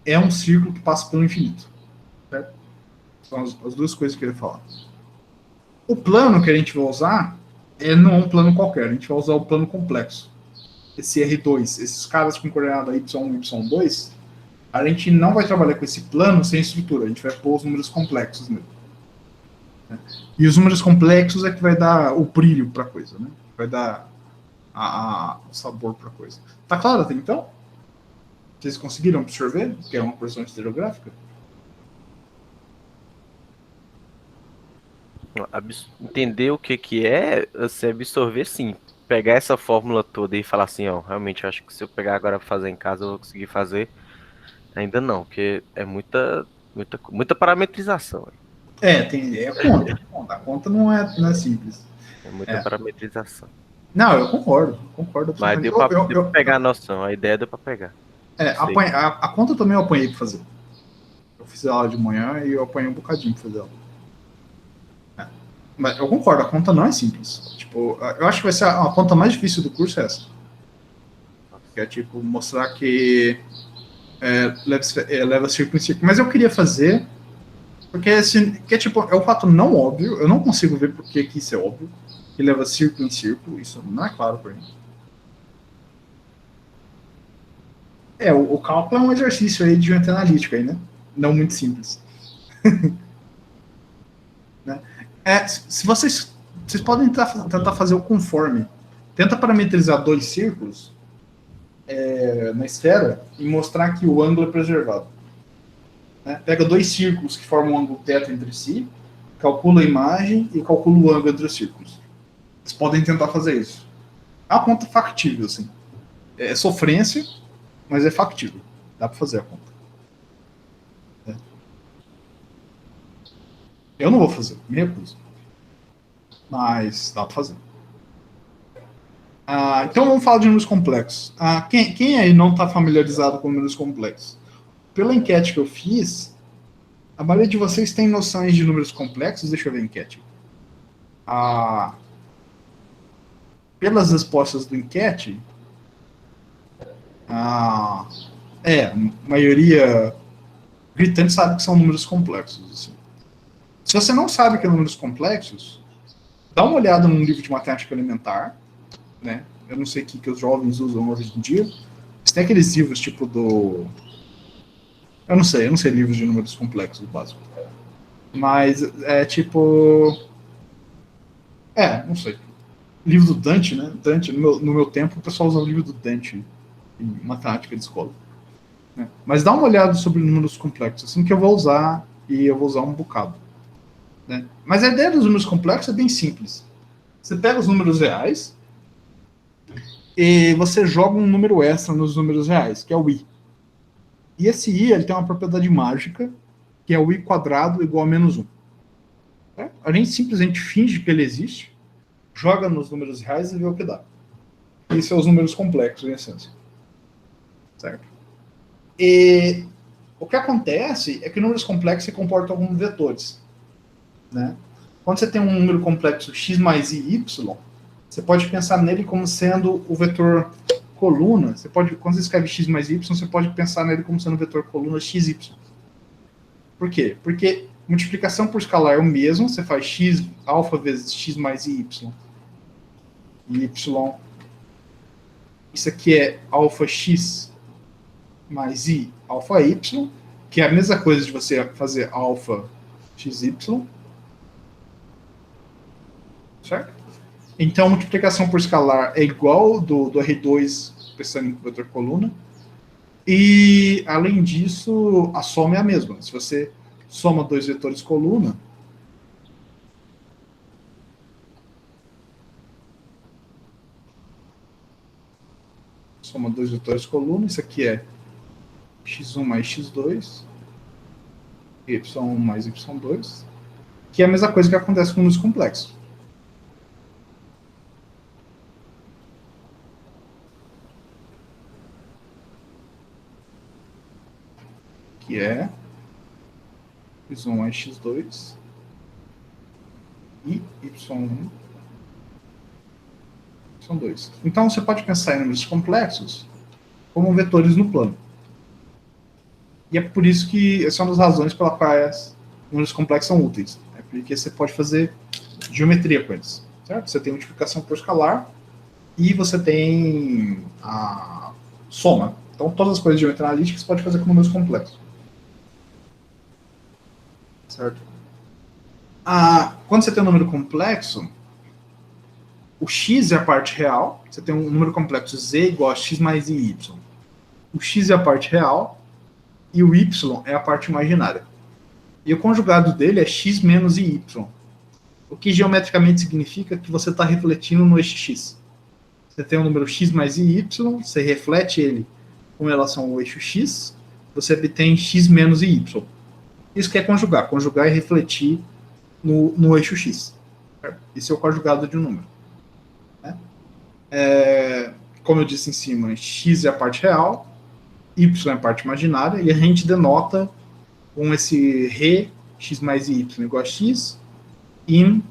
é um círculo que passa pelo infinito. Certo? São as duas coisas que eu queria falar. O plano que a gente vai usar não é um plano qualquer, a gente vai usar o plano complexo. Esse R2, esses caras com coordenada Y1 e Y2, a gente não vai trabalhar com esse plano sem estrutura, a gente vai pôr os números complexos nele. E os números complexos é que vai dar o brilho para a coisa, né? Vai dar o sabor para a coisa. Tá claro até então? Vocês conseguiram absorver que é uma porção estereográfica? Entender o que é, você absorver sim. Pegar essa fórmula toda e falar assim, ó, realmente eu acho que se eu pegar agora pra fazer em casa eu vou conseguir fazer. Ainda não, porque é muita parametrização. É conta. A conta não é simples. É muita parametrização. Não, eu concordo. Mas deu pra pegar a noção, a ideia deu pra pegar. Sei. A conta também eu apanhei para fazer. Eu fiz ela de manhã e eu apanhei um bocadinho para fazer ela. Mas eu concordo, a conta não é simples. Tipo, eu acho que vai ser a conta mais difícil do curso é essa. Que é tipo, mostrar que leva círculo em círculo. Mas eu queria fazer, porque assim, que é tipo, é um fato não óbvio, eu não consigo ver por que isso é óbvio, que leva círculo em círculo, isso não é claro para mim. O cálculo é um exercício aí de geometria analítica aí, né? Não muito simples. Né? Se vocês podem tentar fazer o conforme. Tenta parametrizar 2 círculos na esfera e mostrar que o ângulo é preservado. Né? Pega 2 círculos que formam um ângulo θ entre si, calcula a imagem e calcula o ângulo entre os círculos. Vocês podem tentar fazer isso. É uma conta factível, assim. É sofrência, mas é factível. Dá para fazer a conta. Eu não vou fazer, me recuso. Mas dá para fazer. Então vamos falar de números complexos. Quem aí não está familiarizado com números complexos? Pela enquete que eu fiz, a maioria de vocês tem noções de números complexos. Deixa eu ver a enquete. Pelas respostas do enquete, a maioria gritante sabe que são números complexos. Assim. Se você não sabe que é números complexos, dá uma olhada num livro de matemática elementar, né? Eu não sei o que os jovens usam hoje em dia. Mas tem aqueles livros tipo do... Eu não sei livros de números complexos básicos. Mas é tipo... não sei. Livro do Dante, né? Dante, no meu tempo, o pessoal usava o livro do Dante em matemática de escola. Né? Mas dá uma olhada sobre números complexos, assim que eu vou usar, e eu vou usar um bocado. Né? Mas a ideia dos números complexos é bem simples. Você pega os números reais e você joga um número extra nos números reais, que é o i. E esse i ele tem uma propriedade mágica, que é o i quadrado igual a menos 1. A gente simplesmente finge que ele existe, joga nos números reais e vê o que dá. Isso é os números complexos, em essência. Certo? E o que acontece é que números complexos se comportam como vetores. Né? Quando você tem um número complexo x mais i, y, você pode pensar nele como sendo o vetor coluna. Quando você escreve x mais y, você pode pensar nele como sendo o vetor coluna xy. Por quê? Porque multiplicação por escalar é o mesmo, você faz x, alfa vezes x mais i, y. E y. Isso aqui é alfa x mais i, alfa y, que é a mesma coisa de você fazer alfa xy. Certo? Então, a multiplicação por escalar é igual do R2 pensando em vetor coluna. E, além disso, a soma é a mesma. Se você soma 2 vetores coluna, isso aqui é x1 mais x2, y1 mais y2, que é a mesma coisa que acontece com números complexos. Que é x1 mais x2 e y1 y2. Então você pode pensar em números complexos como vetores no plano. E é por isso que essa é uma das razões pela quais números complexos são úteis. É porque você pode fazer geometria com eles. Certo? Você tem multiplicação por escalar e você tem a soma. Então todas as coisas de geometria analítica você pode fazer com números complexos. Certo? Quando você tem um número complexo, o x é a parte real. Você tem um número complexo z igual a x mais i, y. O x é a parte real e o y é a parte imaginária. E o conjugado dele é x menos i, y. O que geometricamente significa que você está refletindo no eixo x. Você tem o número x mais i, y, você reflete ele com relação ao eixo x, você obtém x menos i, y. Isso que é conjugar. Conjugar é refletir no eixo x. Esse é o conjugado de um número. Né? Como eu disse em cima, x é a parte real y é a parte imaginária, e a gente denota com esse re, x mais y igual a x, in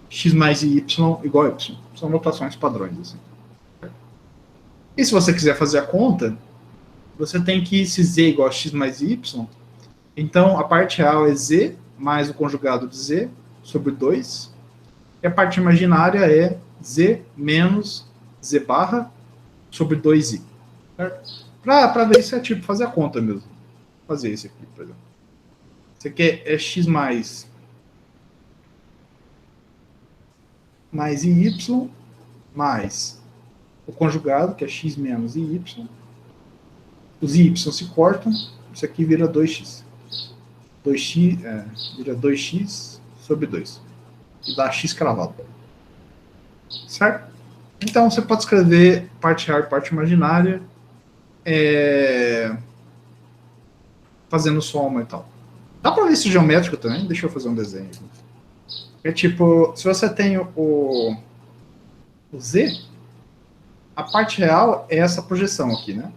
x mais y igual a y. São notações padrões. Assim. E se você quiser fazer a conta, você tem que, se z igual a x mais y, então a parte real é z mais o conjugado de z sobre 2, e a parte imaginária é z menos z barra sobre 2i. Para ver isso é tipo fazer a conta mesmo. Fazer isso aqui, por exemplo. Isso aqui é x mais y mais o conjugado, que é x menos y. Os y se cortam, isso aqui vira 2x. 2x vira 2x sobre 2. E dá x cravado. Certo? Então você pode escrever parte real e parte imaginária fazendo soma e tal. Dá para ver isso geométrico também? Deixa eu fazer um desenho. É tipo, se você tem o z, a parte real é essa projeção aqui, né?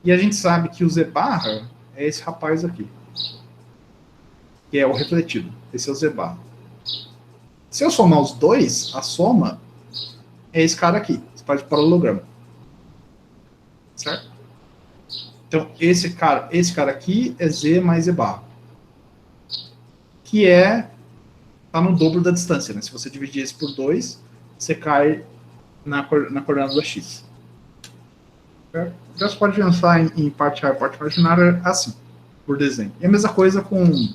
E a gente sabe que o z barra é esse rapaz aqui, que é o refletido. Esse é o z barra. Se eu somar os dois, a soma é esse cara aqui, esse paralelogramo. Certo? Então, esse cara aqui é z mais z barra. Que tá no dobro da distância, né? Se você dividir esse por 2, você cai na coordenada da x. Certo? Então, você pode pensar em parte real e parte imaginária assim, por desenho. E a mesma coisa com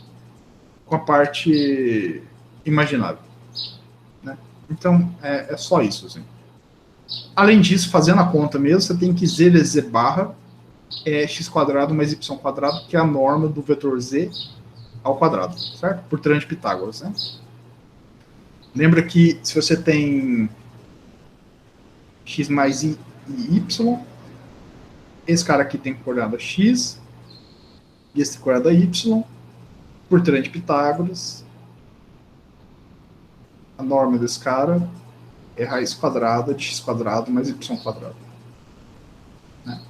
a parte imaginária. Né? Então, é só isso. Assim. Além disso, fazendo a conta mesmo, você tem que z vezes z barra é x quadrado mais y quadrado, que é a norma do vetor z ao quadrado, certo? Por teorema de Pitágoras, né? Lembra que se você tem x mais y, esse cara aqui tem coordenada x, e esse tem coordenada y, por teorema de Pitágoras, a norma desse cara é raiz quadrada de x quadrado mais y quadrado. Né?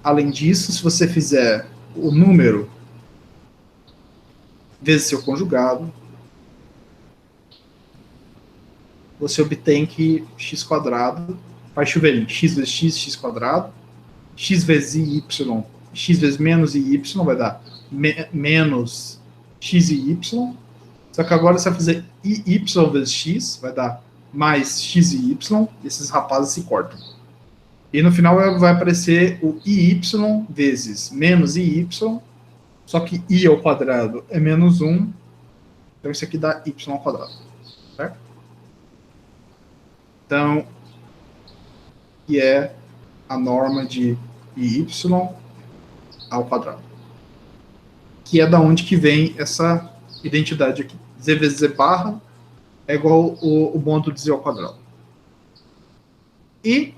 Além disso, se você fizer o número vezes seu conjugado, você obtém que x quadrado vai chover em x vezes x quadrado, x vezes y, x vezes menos y vai dar menos x e y, só que agora você vai fazer y vezes x, vai dar mais x e y, esses rapazes se cortam. E no final vai aparecer o y vezes menos y, só que i ao quadrado é menos 1, então isso aqui dá y ao quadrado. Certo? Então, que é a norma de y ao quadrado. Que é da onde que vem essa identidade aqui. Z vezes Z barra é igual o modo de Z ao quadrado. E,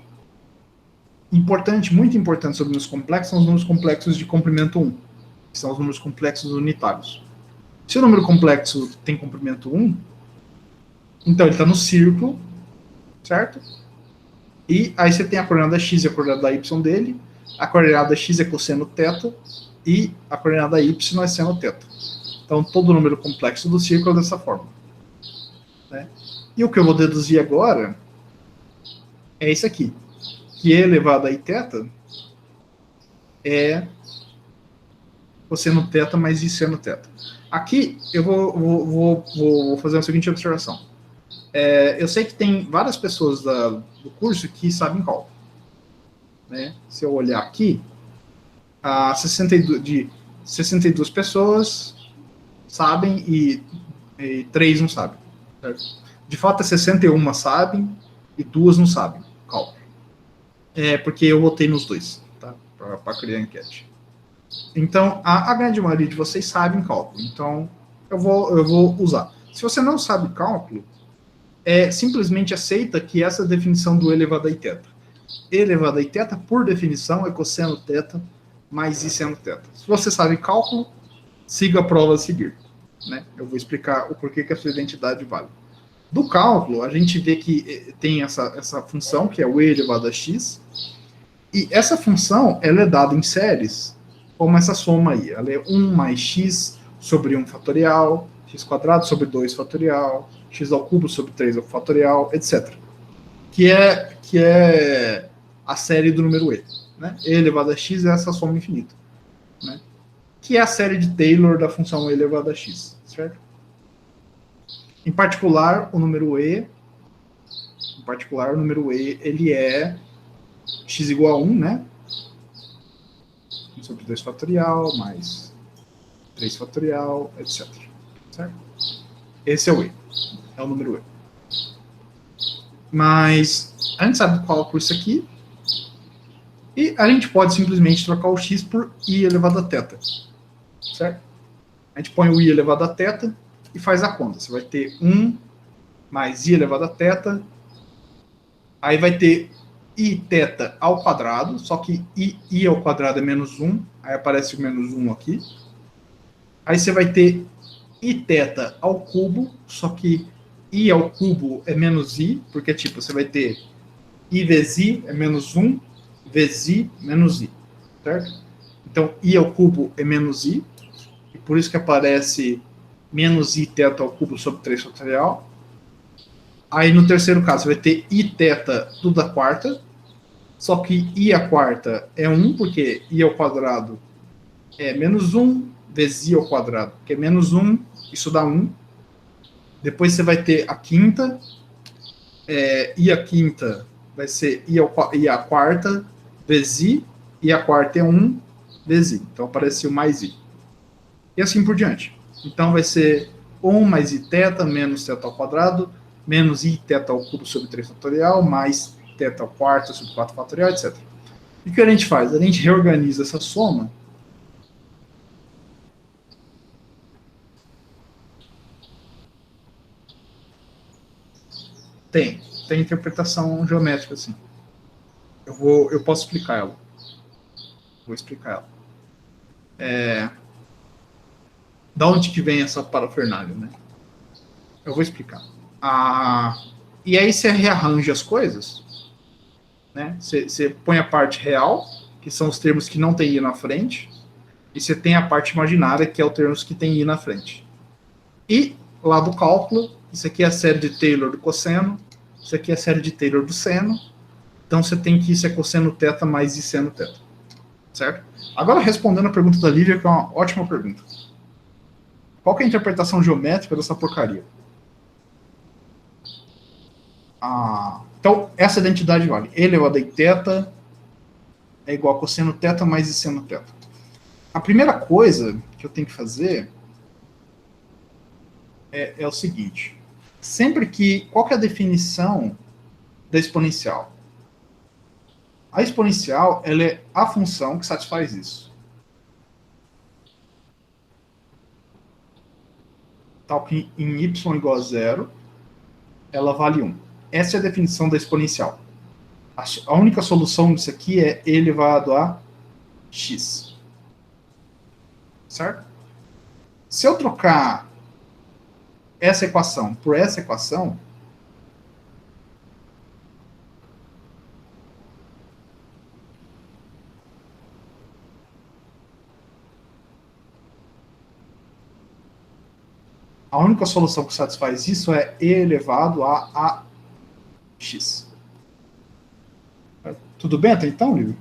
importante, muito importante sobre os números complexos, são os números complexos de comprimento 1, que são os números complexos unitários. Se o número complexo tem comprimento 1, então ele está no círculo, certo? E aí você tem a coordenada x e a coordenada y dele, a coordenada x é cosseno θ, e a coordenada y é seno θ. Então, todo número complexo do círculo é dessa forma. Né? E o que eu vou deduzir agora é isso aqui, que e elevado a iθ é cosseno θ mais i seno θ. Aqui, eu vou fazer a seguinte observação. Eu sei que tem várias pessoas do curso que sabem cálculo. Né? Se eu olhar aqui, de 62 pessoas sabem e 3 não sabem. Certo? De fato, 61 sabem e 2 não sabem cálculo. Porque eu votei nos dois, tá? Para criar a enquete. Então, a grande maioria de vocês sabem cálculo. Então, eu vou usar. Se você não sabe cálculo, simplesmente aceita que essa é a definição do elevado a iθ. Elevado a iθ, por definição, é cosseno θ mais i seno θ. Se você sabe cálculo, siga a prova a seguir. Né? Eu vou explicar o porquê que essa identidade vale. Do cálculo, a gente vê que tem essa função, que é o e elevado a x, E essa função, ela é dada em séries, como essa soma aí. Ela é 1 mais x sobre 1 fatorial, x quadrado sobre 2 fatorial, x ao cubo sobre 3 ao fatorial, etc. Que é a série do número e. Né? E elevado a x é essa soma infinita. Né? Que é a série de Taylor da função e elevado a x. Certo? Em particular, o número e, ele é x igual a 1, né? Sobre 2 fatorial, mais 3 fatorial, etc. Certo? Esse é o e. É o número e. Mas a gente sabe qual é isso aqui. E a gente pode simplesmente trocar o x por i elevado a θ. Certo? A gente põe o i elevado a θ e faz a conta. Você vai ter 1 mais i elevado a θ. Aí vai ter i θ ao quadrado, só que i ao quadrado é menos 1. Aí aparece o menos 1 aqui. Aí você vai ter i θ ao cubo, só que i ao cubo é menos i, porque tipo, você vai ter i vezes i é menos 1, vezes i menos i, certo? Então, i ao cubo é menos i, e por isso que aparece menos i θ ao cubo sobre 3 fatorial. Aí, no terceiro caso, você vai ter i θ tudo à quarta, só que i à quarta é 1, porque i ao quadrado é menos 1, vezes i ao quadrado, que é menos 1, isso dá 1. Depois você vai ter a quinta, i à quinta vai ser i à quarta, vezes i à quarta é 1, vezes i. Então apareceu mais i. E assim por diante. Então vai ser 1 mais i θ menos θ ao quadrado, menos i θ ao cubo sobre 3 fatorial, mais θ ao quarto sobre 4 fatorial, etc. E o que a gente faz? A gente reorganiza essa soma. Tem interpretação geométrica, assim. Eu posso explicar ela. Vou explicar ela. Da onde que vem essa parafernália, né? Eu vou explicar. E aí você rearranja as coisas, né? Você põe a parte real, que são os termos que não tem i na frente, e você tem a parte imaginária, que é os termos que tem i na frente. E lá do cálculo, isso aqui é a série de Taylor do cosseno, isso aqui é a série de Taylor do seno, então você tem que isso é cosseno θ mais i seno θ. Certo? Agora, respondendo a pergunta da Lívia, que é uma ótima pergunta. Qual que é a interpretação geométrica dessa porcaria? Então, essa identidade vale. E elevado a θ é igual a cosseno θ mais i seno θ. A primeira coisa que eu tenho que fazer é o seguinte. Sempre que... Qual que é a definição da exponencial? A exponencial, ela é a função que satisfaz isso. Tal que em y igual a 0, ela vale 1. Essa é a definição da exponencial. A única solução disso aqui é e elevado a x. Certo? Se eu trocar essa equação por essa equação, a única solução que satisfaz isso é e elevado a x. Tudo bem até então, Lívia?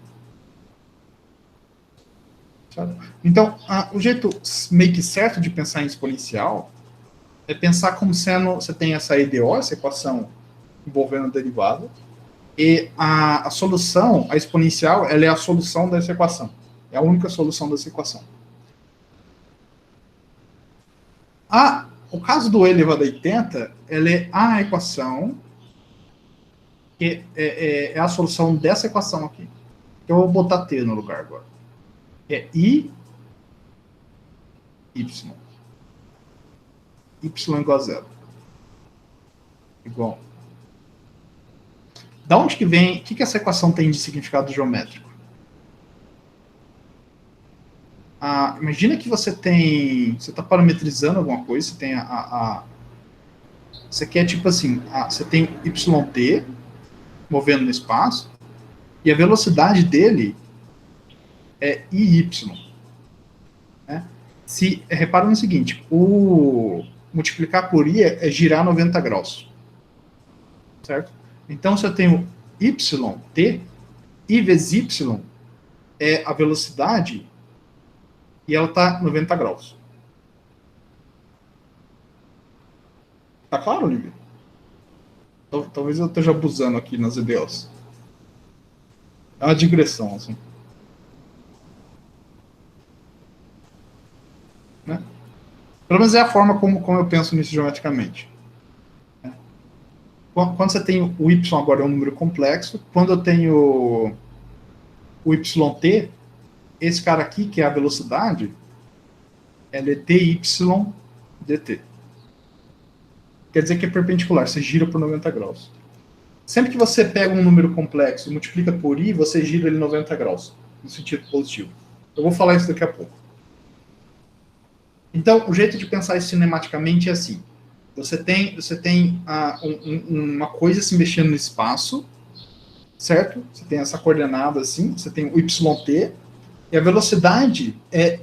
Então, o jeito meio que certo de pensar em exponencial é pensar como sendo, você tem essa EDO, essa equação envolvendo a derivada, e a solução, a exponencial, ela é a solução dessa equação. É a única solução dessa equação. O caso do e elevado a 80, ela é a equação que é a solução dessa equação aqui. Eu vou botar t no lugar agora. É y igual a 0. Igual. Da onde que vem... O que essa equação tem de significado geométrico? Imagina que você está parametrizando alguma coisa, você tem você quer tipo assim, você tem yt movendo no espaço, E a velocidade dele é IY. Né? Repara no seguinte, o multiplicar por I é girar 90 graus. Certo? Então, se eu tenho YT, I vezes Y é a velocidade e ela está 90 graus. Tá claro, Olivia? Talvez eu esteja abusando aqui nas EDOs. É uma digressão, assim. Né? Pelo menos é a forma como eu penso nisso geometricamente. Né? Quando você tem o y agora é um número complexo, quando eu tenho o yt, esse cara aqui, que é a velocidade, ela é dy dt. Quer dizer que é perpendicular, você gira por 90 graus. Sempre que você pega um número complexo e multiplica por i, você gira ele 90 graus, no sentido positivo. Eu vou falar isso daqui a pouco. Então, o jeito de pensar isso cinematicamente é assim. Você tem uma coisa se mexendo no espaço, certo? Você tem essa coordenada assim, você tem o yt, e a velocidade é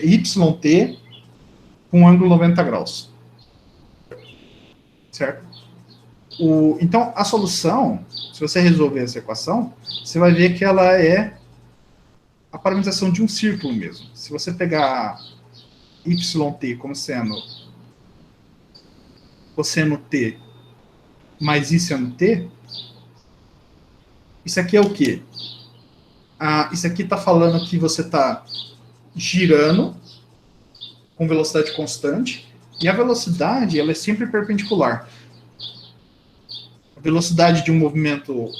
yt com um ângulo 90 graus. Certo? Então, a solução, se você resolver essa equação, você vai ver que ela é a parametrização de um círculo mesmo. Se você pegar yt como sendo cosseno t mais i seno t, isso aqui é o quê? Isso aqui está falando que você está girando com velocidade constante, e a velocidade ela é sempre perpendicular. A velocidade de um movimento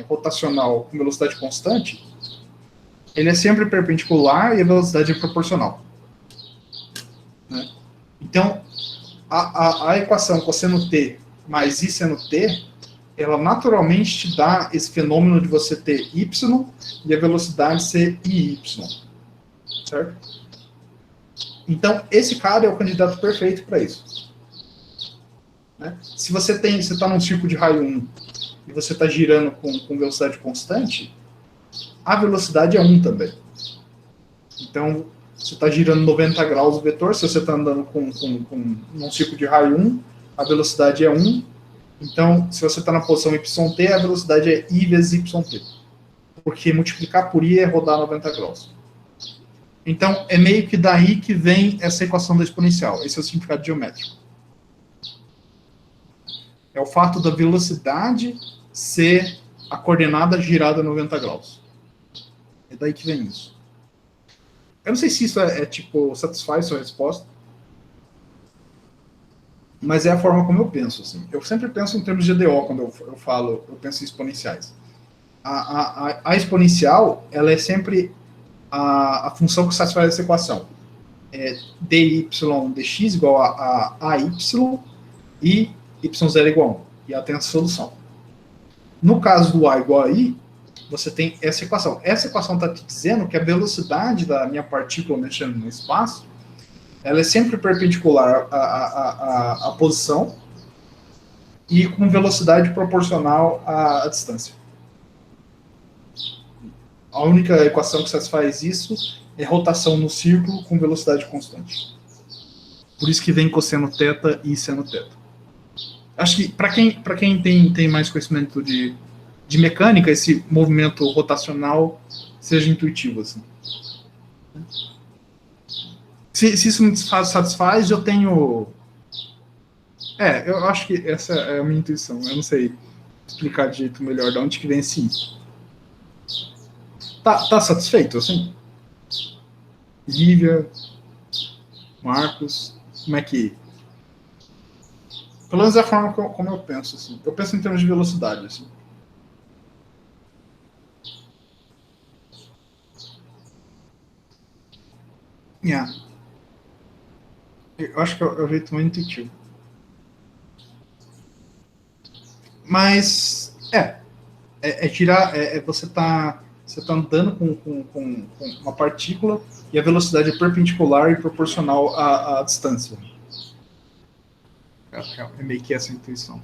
rotacional com velocidade constante, ele é sempre perpendicular e a velocidade é proporcional. Né? Então, a equação cosseno t mais i seno t, ela naturalmente te dá esse fenômeno de você ter y e a velocidade ser iy. Certo? Então, esse cara é o candidato perfeito para isso. Né? Se você está num círculo de raio 1 e você está girando com velocidade constante, a velocidade é 1 também. Então, você está girando 90 graus o vetor, se você está andando num círculo de raio 1, a velocidade é 1. Então, se você está na posição yt, a velocidade é i vezes yt. Porque multiplicar por i é rodar 90 graus. Então, é meio que daí que vem essa equação da exponencial. Esse é o significado geométrico. É o fato da velocidade ser a coordenada girada 90 graus. É daí que vem isso. Eu não sei se isso tipo, satisfaz sua resposta, mas é a forma como eu penso. Assim. Eu sempre penso em termos de EDO quando eu penso em exponenciais. A exponencial, ela é sempre a função que satisfaz essa equação. É dy dx igual a ay e y0 igual a 1. E ela tem a solução. No caso do a igual a i, você tem essa equação. Essa equação está te dizendo que a velocidade da minha partícula mexendo no espaço, ela é sempre perpendicular à posição e com velocidade proporcional à distância. A única equação que satisfaz isso é rotação no círculo com velocidade constante. Por isso que vem cosseno θ e seno θ. Acho que para quem tem mais conhecimento de mecânica, esse movimento rotacional seja intuitivo. Assim. Se isso me satisfaz, eu tenho... eu acho que essa é a minha intuição. Eu não sei explicar de jeito melhor de onde que vem esse I. Tá satisfeito, assim? Lívia, Marcos, como é que... Pelo menos é a forma como eu penso, assim. Eu penso em termos de velocidade, assim. Eu acho que é o jeito mais intuitivo. Mas, tirar... você tá andando com uma partícula e a velocidade é perpendicular e proporcional à distância. É meio que essa a intuição.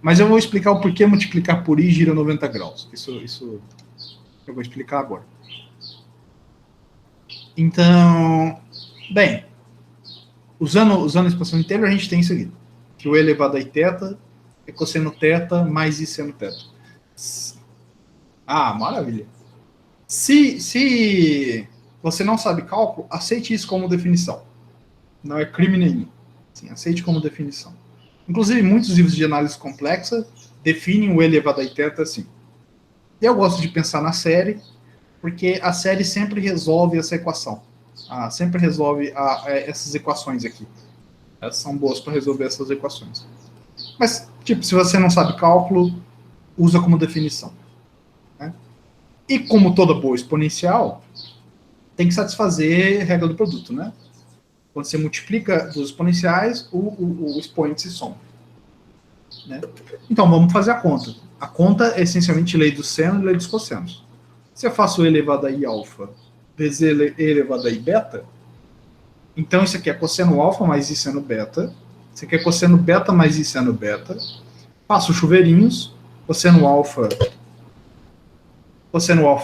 Mas eu vou explicar o porquê multiplicar por i gira 90 graus. Isso eu vou explicar agora. Então, bem, usando a expansão inteira, a gente tem isso aqui. Que o e elevado a i θ é cosseno θ mais i seno θ. Ah, maravilha. Se você não sabe cálculo, aceite isso como definição. Não é crime nenhum. Sim, aceite como definição. Inclusive, muitos livros de análise complexa definem o e elevado a i θ assim. Eu gosto de pensar na série, porque a série sempre resolve essa equação. Sempre resolve essas equações aqui. Elas são boas para resolver essas equações. Mas, tipo, se você não sabe cálculo, usa como definição. Né? E como toda boa exponencial, tem que satisfazer a regra do produto, né? Quando você multiplica dos exponenciais, o expoente se soma. Né? Então, vamos fazer a conta. A conta é essencialmente lei do seno e lei dos cossenos. Se eu faço e elevado a i alfa vezes e elevado a i beta, então isso aqui é cosseno alfa mais i seno beta. Isso aqui é cosseno beta mais i seno beta. Faço chuveirinhos. Cosseno alfa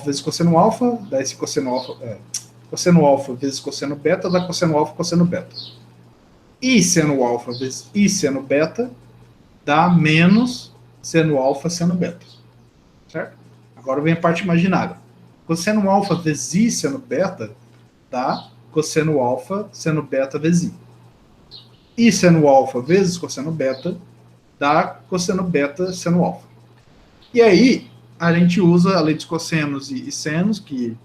vezes cosseno alfa, dá esse cosseno alfa... cosseno alfa vezes cosseno beta dá cosseno alfa cosseno beta. I seno alfa vezes I seno beta dá menos seno alfa seno beta. Certo? Agora vem a parte imaginária. Cosseno alfa vezes I seno beta dá cosseno alfa seno beta vezes I. I seno alfa vezes cosseno beta dá cosseno beta seno alfa. E aí, a gente usa a lei dos cossenos e senos, que...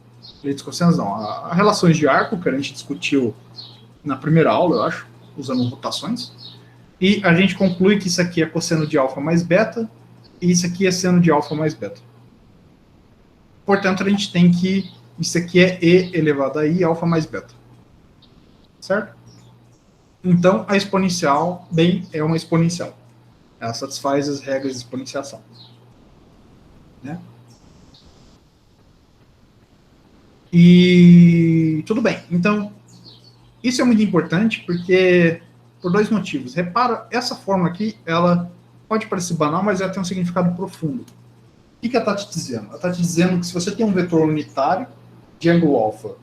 Lei dos cossenos não, as relações de arco, que a gente discutiu na primeira aula, eu acho, usando rotações. E a gente conclui que isso aqui é cosseno de alfa mais beta, e isso aqui é seno de alfa mais beta. Portanto, a gente tem que... Isso aqui é e elevado a i alfa mais beta. Certo? Então, a exponencial, bem, é uma exponencial. Ela satisfaz as regras de exponenciação. Né? E tudo bem. Então, isso é muito importante porque por dois motivos. Repara, essa fórmula aqui, ela pode parecer banal, mas ela tem um significado profundo. O que ela está te dizendo? Ela está te dizendo que se você tem um vetor unitário de ângulo alfa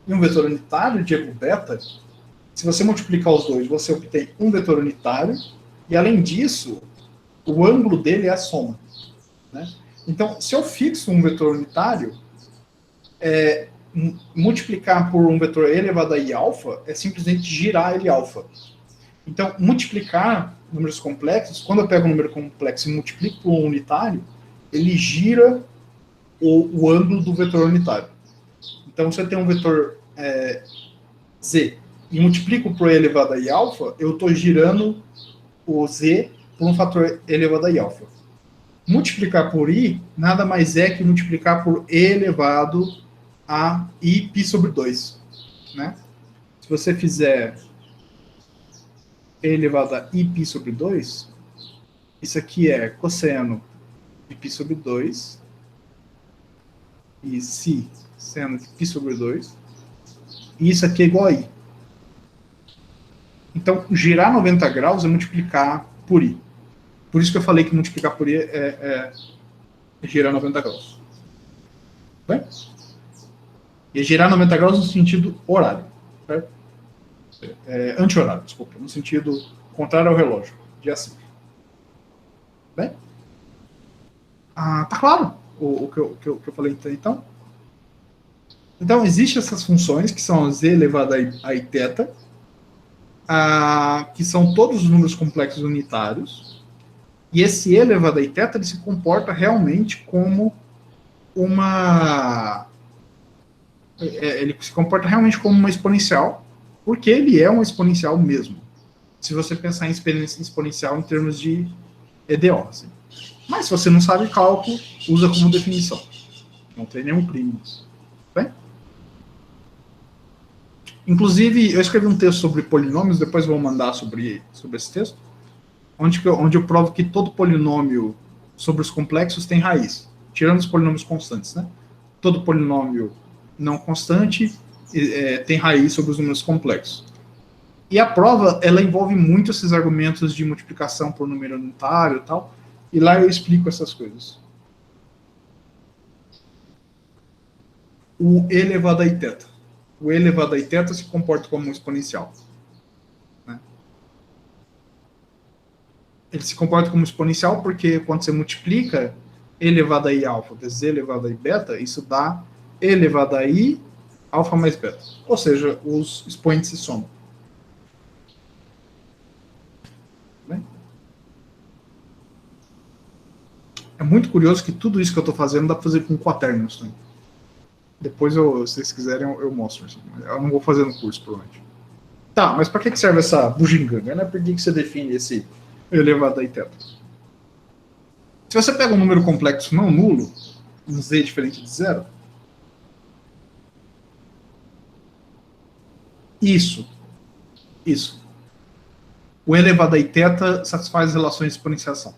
e um vetor unitário de ângulo beta, se você multiplicar os dois, você obtém um vetor unitário e, além disso, o ângulo dele é a soma. Né? Então, se eu fixo um vetor unitário, multiplicar por um vetor elevado a i alfa é simplesmente girar ele alfa. Então, multiplicar números complexos, quando eu pego um número complexo e multiplico por um unitário, ele gira o ângulo do vetor unitário. Então, se eu tenho um vetor z e multiplico por e elevado a i alfa, eu estou girando o z por um fator elevado a i alfa. Multiplicar por i nada mais é que multiplicar por e elevado a i π sobre 2. Né? Se você fizer e elevado a i π sobre 2, isso aqui é cosseno de π sobre 2 e si seno de π sobre 2, e isso aqui é igual a i. Então, girar 90 graus é multiplicar por i. Por isso que eu falei que multiplicar por i é girar 90 graus. Bem? E é girar 90 graus no sentido horário. Certo? Anti-horário, desculpa. No sentido contrário ao relógio. Dia 5. Bem? Tá claro o que eu falei então? Então, existem essas funções, que são z elevado a i θ, que são todos os números complexos unitários, e esse e elevado a i θ, ele se comporta realmente como uma... Ele se comporta realmente como uma exponencial, porque ele é uma exponencial mesmo. Se você pensar em exponencial em termos de EDO. Assim. Mas se você não sabe cálculo, usa como definição. Não tem nenhum crime nisso. Bem? Inclusive, eu escrevi um texto sobre polinômios, depois vou mandar sobre esse texto, onde eu provo que todo polinômio sobre os complexos tem raiz, tirando os polinômios constantes. Né? Todo polinômio não constante tem raiz sobre os números complexos. E a prova, ela envolve muito esses argumentos de multiplicação por número unitário e tal, E lá eu explico essas coisas. O e elevado a i θ. O e elevado a i θ se comporta como um exponencial. Né? Ele se comporta como exponencial porque quando você multiplica e elevado a i alfa vezes e elevado a i beta, isso dá e elevado a i alfa mais beta. Ou seja, os expoentes se somam. Né? É muito curioso que tudo isso que eu estou fazendo dá para fazer com quaternions. Né? Depois, se vocês quiserem, eu mostro. Assim. Eu não vou fazer no curso, provavelmente. Tá, mas para que serve essa bugiganga? Né? Por que você define esse elevado a i θ? Se você pega um número complexo não nulo, um z diferente de zero, isso. O elevado a i θ satisfaz as relações de exponenciação.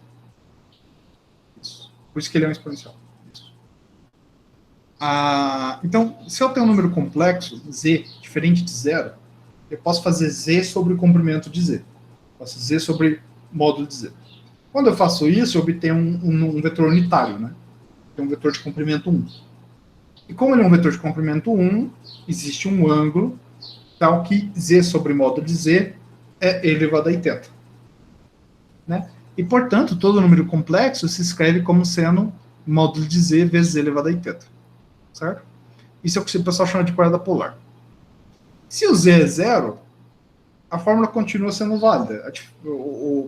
Isso. Por isso que ele é um exponencial. Então, se eu tenho um número complexo, z, diferente de zero, eu posso fazer z sobre o comprimento de z. Posso z sobre módulo de z. Quando eu faço isso, eu obtenho um vetor unitário, né? Tem um vetor de comprimento 1. E como ele é um vetor de comprimento 1, existe um ângulo tal que z sobre módulo de z é elevado a i θ. Né? E, portanto, todo número complexo se escreve como sendo módulo de z vezes z elevado a i θ. Certo? Isso é o que o pessoal chama de quadrada polar. Se o z é zero, a fórmula continua sendo válida.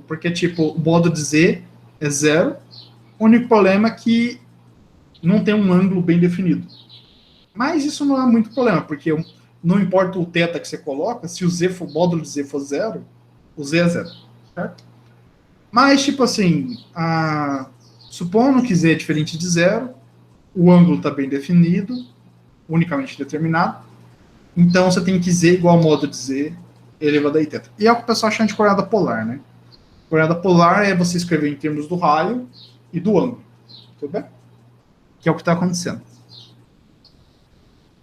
Porque, tipo, o módulo de z é zero. O único problema é que não tem um ângulo bem definido. Mas isso não é muito problema, porque não importa o θ que você coloca, se o módulo de z for zero, o z é zero. Certo? Mas, tipo assim, supondo que z é diferente de zero, o ângulo está bem definido, unicamente determinado, então você tem que z igual ao módulo de z elevado a i θ. E é o que o pessoal chama de coordenada polar, né? Coordenada polar é você escrever em termos do raio e do ângulo. Tudo bem? Que é o que está acontecendo.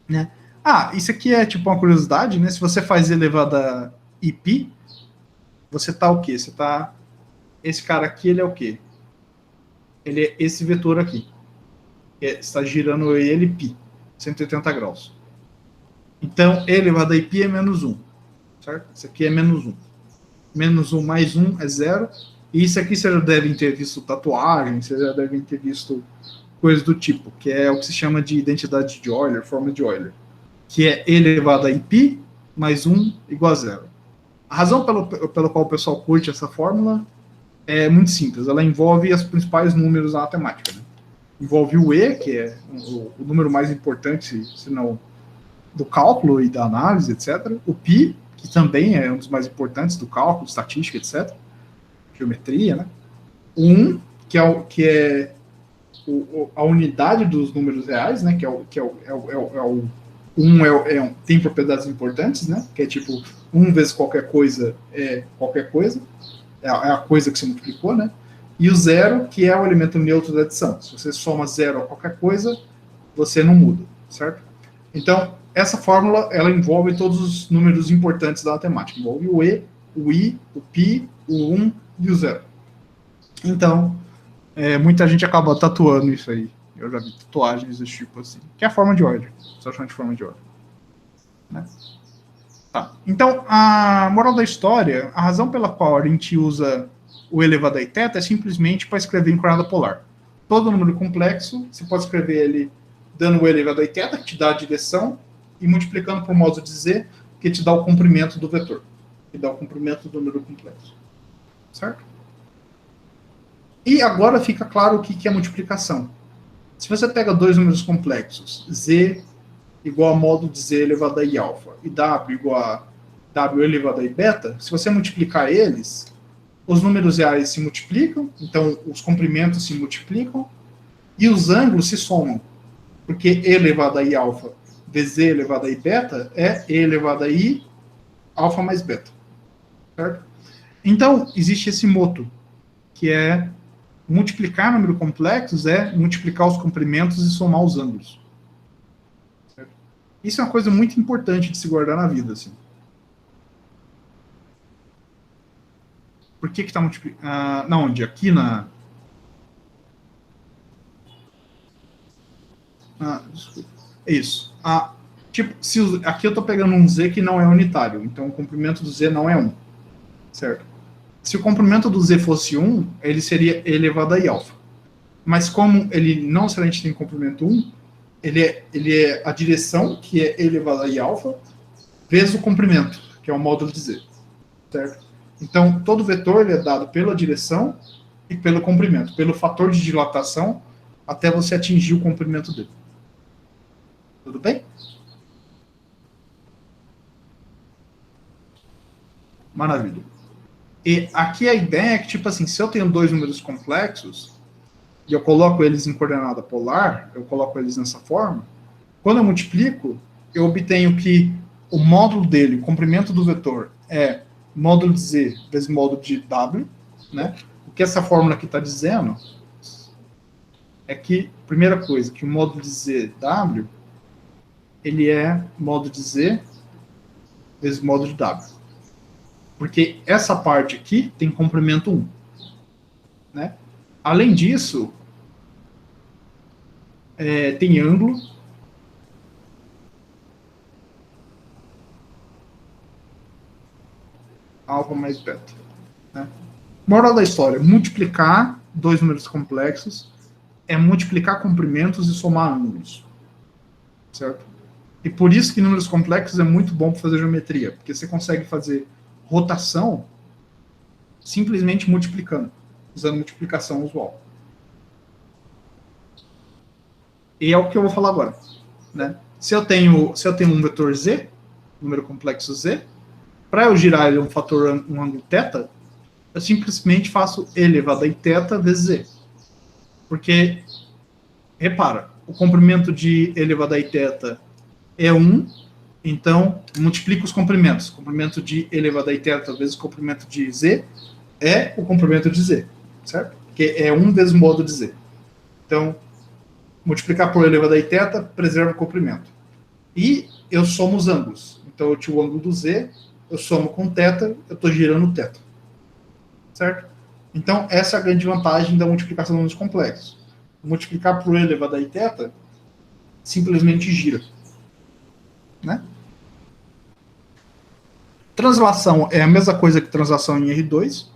Né? Isso aqui é tipo uma curiosidade, né? Se você faz elevada a iπ, você tá o quê? Você tá... Esse cara aqui, ele é o quê? Ele é esse vetor aqui. Está girando ele π, 180 graus. Então, e elevado a iπ é menos 1. Certo? Isso aqui é menos 1. Menos 1 mais 1 é 0. E isso aqui vocês já devem ter visto tatuagem, vocês já devem ter visto coisas do tipo, que é o que se chama de identidade de Euler, forma de Euler, que é e elevado a iπ mais 1 igual a 0. A razão pela qual o pessoal curte essa fórmula é muito simples. Ela envolve os principais números da matemática. Né? Envolve o e, que é o número mais importante, se não do cálculo e da análise, etc. O π, que também é um dos mais importantes do cálculo, estatística, etc. Geometria, né? O 1, que é a unidade dos números reais, né? Tem propriedades importantes, né? Que é tipo 1 vezes qualquer coisa é qualquer coisa, é a coisa que se multiplicou, né? E o 0, que é o elemento neutro da adição. Se você soma 0 a qualquer coisa, você não muda, certo? Então, essa fórmula, ela envolve todos os números importantes da matemática. Envolve o e, o i, o π, o 1 e o 0. Então, muita gente acaba tatuando isso aí. Eu já vi tatuagens desse tipo assim. Que é a forma de Euler. Só chama de forma de Euler. Né? Tá. Então, a moral da história, a razão pela qual a gente usa o elevado a θ é simplesmente para escrever em coordenada polar. Todo número complexo, você pode escrever ele dando o elevado a θ, que te dá a direção, e multiplicando por módulo de z, que te dá o comprimento do vetor, que dá o comprimento do número complexo. Certo? E agora fica claro o que é multiplicação. Se você pega dois números complexos, z igual a módulo de z elevado a i alfa e w igual a w elevado a i beta, se você multiplicar eles, os números reais se multiplicam, então os comprimentos se multiplicam e os ângulos se somam, porque e elevado a i alfa vezes e elevado a i beta é e elevado a i alfa mais beta. Certo? Então, existe esse moto, que é multiplicar número complexos é multiplicar os comprimentos e somar os ângulos. Certo? Isso é uma coisa muito importante de se guardar na vida, assim. Por que está multiplicando? Não, onde? Aqui na... Desculpa. Isso. Tipo, aqui eu estou pegando um Z que não é unitário, então o comprimento do Z não é 1. Certo? Se o comprimento do Z fosse 1, ele seria elevado a I-alfa. Mas como ele não necessariamente tem comprimento 1, ele é a direção, que é elevada a I-alfa, vezes o comprimento, que é o módulo de Z. Certo? Então, todo vetor ele é dado pela direção e pelo comprimento, pelo fator de dilatação, até você atingir o comprimento dele. Tudo bem? Maravilha. E aqui a ideia é que, tipo assim, se eu tenho dois números complexos, e eu coloco eles em coordenada polar, eu coloco eles nessa forma, quando eu multiplico, eu obtenho que o módulo dele, o comprimento do vetor, é módulo de Z vezes módulo de W, né? O que essa fórmula aqui está dizendo é que, primeira coisa, que o módulo de Z, W, ele é módulo de Z vezes módulo de W. Porque essa parte aqui tem comprimento 1. Né? Além disso, tem ângulo. Alfa mais beta. Né? Moral da história, multiplicar dois números complexos é multiplicar comprimentos e somar ângulos. Certo? E por isso que números complexos é muito bom para fazer geometria, porque você consegue fazer rotação simplesmente multiplicando, usando multiplicação usual. E é o que eu vou falar agora. Né? Se eu tenho um vetor Z, número complexo Z, para eu girar ele um ângulo θ, eu simplesmente faço E elevado a θ vezes Z. Porque, repara, o comprimento de E elevado a θ é 1, então multiplico os comprimentos. O comprimento de E elevado a θ vezes o comprimento de Z é o comprimento de Z, certo? Que é 1 vezes o módulo de Z. Então, multiplicar por E elevado a θ preserva o comprimento. E eu somo os ângulos. Então, eu tiro o ângulo do Z, eu somo com θ, eu estou girando o θ. Certo? Então, essa é a grande vantagem da multiplicação de números complexos. Multiplicar por E elevado a θ simplesmente gira. Né? Translação é a mesma coisa que translação em R2.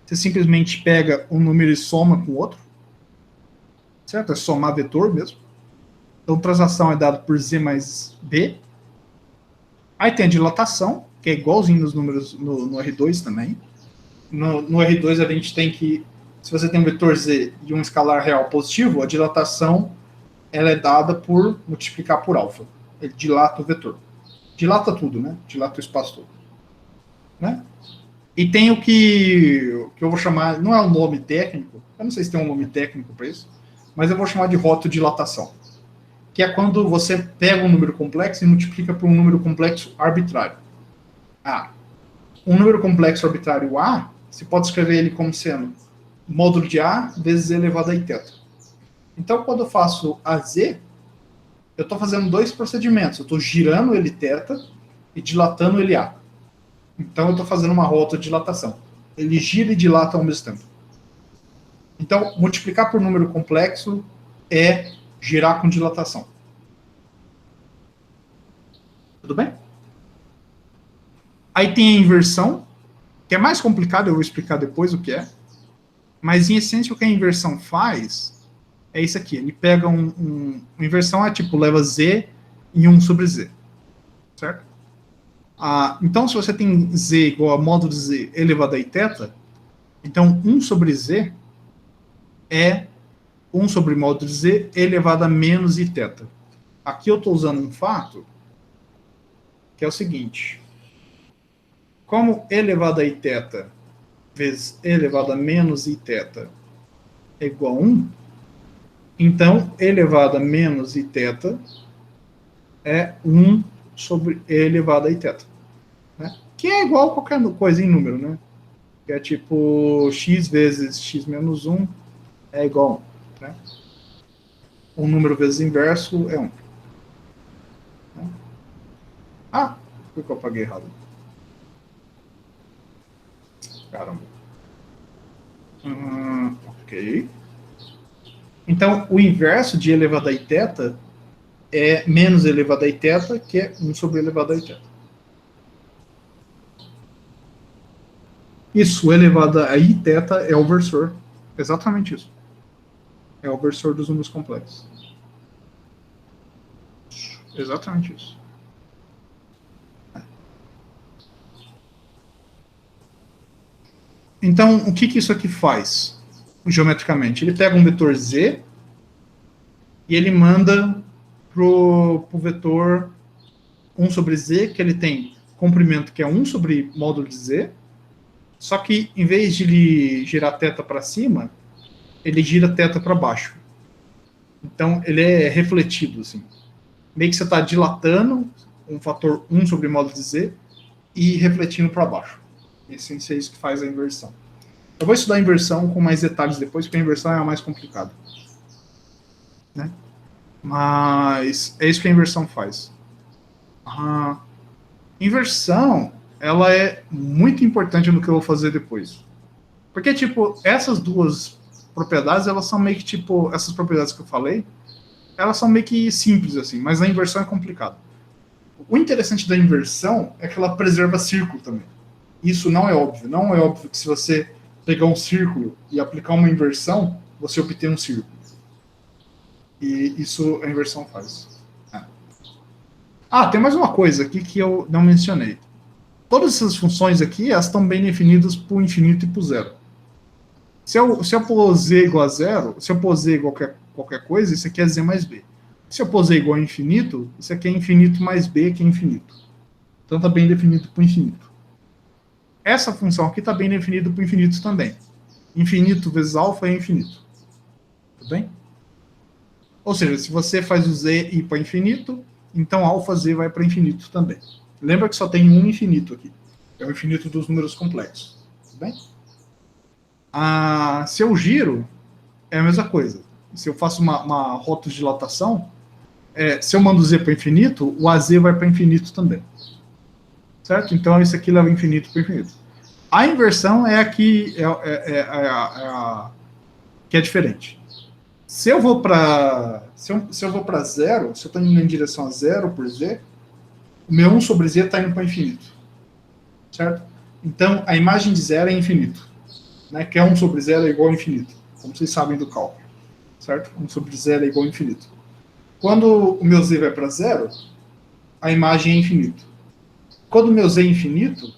Você simplesmente pega um número e soma com o outro. Certo? É somar vetor mesmo. Então, translação é dado por Z mais B. Aí tem a dilatação, que é igualzinho nos números no R2 também. No R2 a gente tem que, se você tem um vetor Z e um escalar real positivo, a dilatação ela é dada por multiplicar por alfa. Ele dilata o vetor. Dilata tudo, né? Dilata o espaço todo. Né? E tem o que eu vou chamar, não é um nome técnico, eu não sei se tem um nome técnico para isso, mas eu vou chamar de rotodilatação, que é quando você pega um número complexo e multiplica por um número complexo arbitrário. Um número complexo arbitrário A, você pode escrever ele como sendo módulo de A vezes E elevado a θ. Então, quando eu faço AZ, eu estou fazendo dois procedimentos. Eu estou girando ele θ e dilatando ele A. Então, eu estou fazendo uma rotodilatação. Ele gira e dilata ao mesmo tempo. Então, multiplicar por número complexo é girar com dilatação. Tudo bem? Aí tem a inversão, que é mais complicado, eu vou explicar depois o que é. Mas, em essência, o que a inversão faz é isso aqui. Ele pega inversão é tipo, leva Z em 1 sobre Z. Certo? Então, se você tem Z igual a módulo de Z elevado a θ, então 1 sobre Z é 1 sobre módulo de Z elevado a menos Iθ. Aqui eu estou usando um fato que é o seguinte. Como E elevado a Iθ vezes E elevado a menos Iθ é igual a 1, então E elevado a menos Iθ é 1 sobre E elevado a Iθ. Né? Que é igual a qualquer coisa em número, né? Que é tipo x vezes x menos 1 é igual a 1. Né? Um número vezes inverso é 1. Né? Por que eu apaguei errado? Caramba. Ok. Então, o inverso de E elevado a Iθ é menos elevado a i-θ, que é 1 sobre elevado a i-θ. Isso, elevado a i-θ é o versor. Exatamente isso. É o versor dos números complexos. Exatamente isso. Então, o que isso aqui faz, geometricamente? Ele pega um vetor z e ele manda pro vetor 1 sobre z, que ele tem comprimento que é 1 sobre módulo de z, só que em vez de ele girar θ para cima, ele gira θ para baixo. Então, ele é refletido, assim. Meio que você está dilatando um fator 1 sobre módulo de z e refletindo para baixo. Esse é isso que faz a inversão. Eu vou estudar a inversão com mais detalhes depois, porque a inversão é a mais complicada. Né? Mas é isso que a inversão faz. A inversão, ela é muito importante no que eu vou fazer depois. Porque, tipo, essas duas propriedades, elas são meio que, tipo, essas propriedades que eu falei, elas são meio que simples, assim, mas a inversão é complicada. O interessante da inversão é que ela preserva círculo também. Isso não é óbvio. Não é óbvio que se você pegar um círculo e aplicar uma inversão, você obtém um círculo. E isso a inversão faz. Tem mais uma coisa aqui que eu não mencionei. Todas essas funções aqui, elas estão bem definidas por infinito e por zero. Se eu pôr z igual a zero, se eu pôr z igual a qualquer coisa, isso aqui é z mais b. Se eu pôr z igual a infinito, isso aqui é infinito mais b, que é infinito. Então está bem definido por infinito. Essa função aqui está bem definida por infinito também. Infinito vezes alfa é infinito. Tudo bem? Ou seja, se você faz o z ir para infinito, então alfa z vai para infinito também. Lembra que só tem um infinito aqui. É o infinito dos números complexos. Tudo bem? Se eu giro, é a mesma coisa. Se eu faço uma rotodilatação, se eu mando z para infinito, o az vai para infinito também. Certo? Então, isso aqui leva infinito para infinito. A inversão é a que é diferente. Se eu vou para zero, se eu estou indo em direção a zero por z, o meu 1 sobre z está indo para infinito. Certo? Então, a imagem de zero é infinito. Né? Que é 1 sobre zero é igual a infinito. Como vocês sabem do cálculo. Certo? 1 sobre zero é igual a infinito. Quando o meu z vai para zero, a imagem é infinito. Quando o meu z é infinito,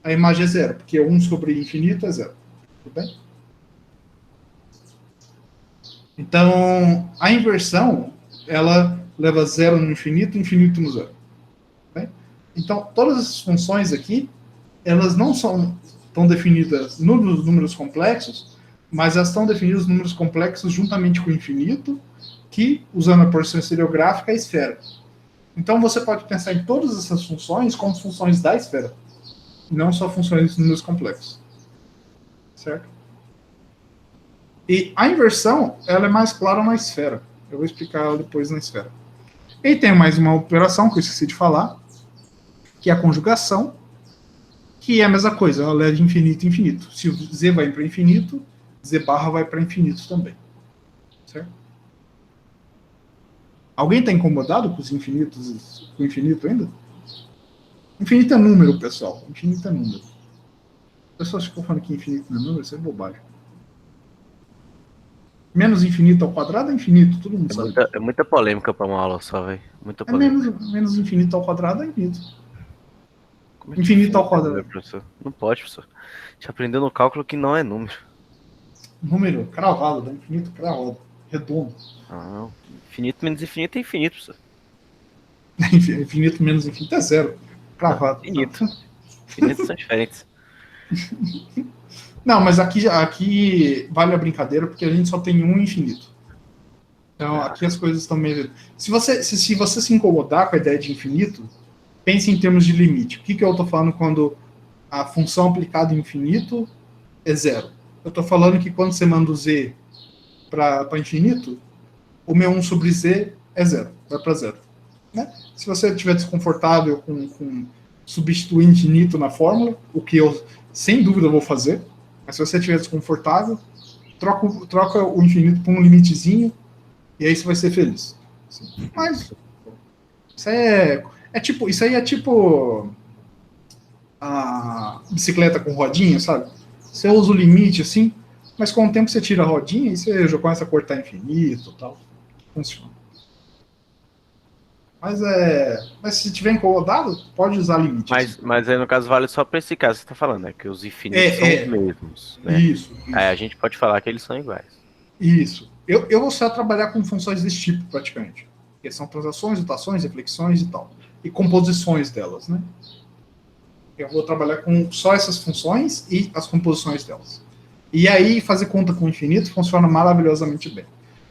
a imagem é zero, porque 1 sobre infinito é zero. Tudo bem? Então, a inversão, ela leva zero no infinito, infinito no zero. Tudo bem? Então, todas as funções aqui, elas não estão definidas nos números complexos, mas elas estão definidas nos números complexos juntamente com o infinito, que, usando a porção estereográfica, é a esfera. Então, você pode pensar em todas essas funções como funções da esfera, não só funções de números complexos. Certo? E a inversão, ela é mais clara na esfera. Eu vou explicar ela depois na esfera. E tem mais uma operação que eu esqueci de falar, que é a conjugação, que é a mesma coisa, ela leva de infinito a infinito. Se o z vai para infinito, z barra vai para infinito também. Certo? Alguém está incomodado com os infinitos, com o infinito ainda? Infinito é número, pessoal. Infinito é número. As pessoas ficam falando que infinito não é número, isso é bobagem. Menos infinito ao quadrado é infinito, todo mundo sabe. É muita polêmica para uma aula só, velho. Muita polêmica. Menos infinito ao quadrado é infinito. Como é que Infinito ao quadrado. Número, professor? Não pode, professor. A gente aprendeu no cálculo que não é número. Número cravado, dá infinito cravado. Redondo. Não. Infinito menos infinito é infinito, professor. Infinito menos infinito é zero. Cravado. Infinito. Infinitos são diferentes. Não, mas aqui vale a brincadeira porque a gente só tem um infinito. Então aqui as coisas estão meio... Se você se incomodar com a ideia de infinito, pense em termos de limite. O que eu estou falando quando a função aplicada em infinito é zero? Eu estou falando que quando você manda o z para infinito, o meu 1 sobre z é zero, vai para zero. Né? Se você estiver desconfortável com substituir infinito na fórmula, o que eu sem dúvida vou fazer, mas se você estiver desconfortável, troca o infinito por um limitezinho e aí você vai ser feliz. Assim. Mas isso aí é tipo a bicicleta com rodinha, sabe? Você usa o limite assim, mas com o tempo você tira a rodinha e você já começa a cortar infinito, tal. Funciona. Mas se tiver incomodado, pode usar limite. Assim. Mas aí no caso vale só para esse caso que você tá falando, né? Que os infinitos são os É, mesmos, né? isso. Aí a gente pode falar que eles são iguais. Isso. Eu vou só trabalhar com funções desse tipo, praticamente. Que são transações, rotações, reflexões e tal. E composições delas, né? Eu vou trabalhar com só essas funções e as composições delas. E aí, fazer conta com o infinito funciona maravilhosamente bem.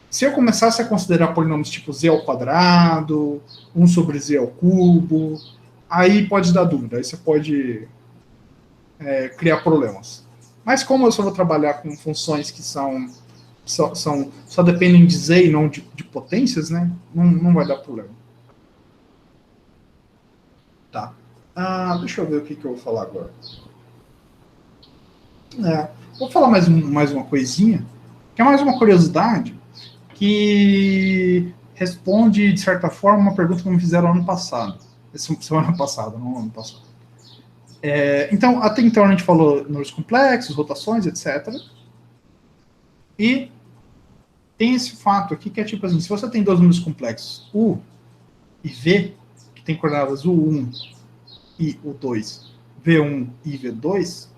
Se eu começasse a considerar polinômios tipo z ao quadrado, 1 sobre z ao cubo, aí pode dar dúvida, aí você pode criar problemas. Mas como eu só vou trabalhar com funções que só dependem de z e não de potências, né? Não vai dar problema. Tá. Deixa eu ver o que eu vou falar agora. Vou falar mais uma coisinha, que é mais uma curiosidade, que responde, de certa forma, uma pergunta que me fizeram ano passado. Semana passada, não ano passado. Então, até então a gente falou números complexos, rotações, etc. E tem esse fato aqui que é tipo assim, se você tem dois números complexos, U e V, que tem coordenadas U1 e U2, V1 e V2,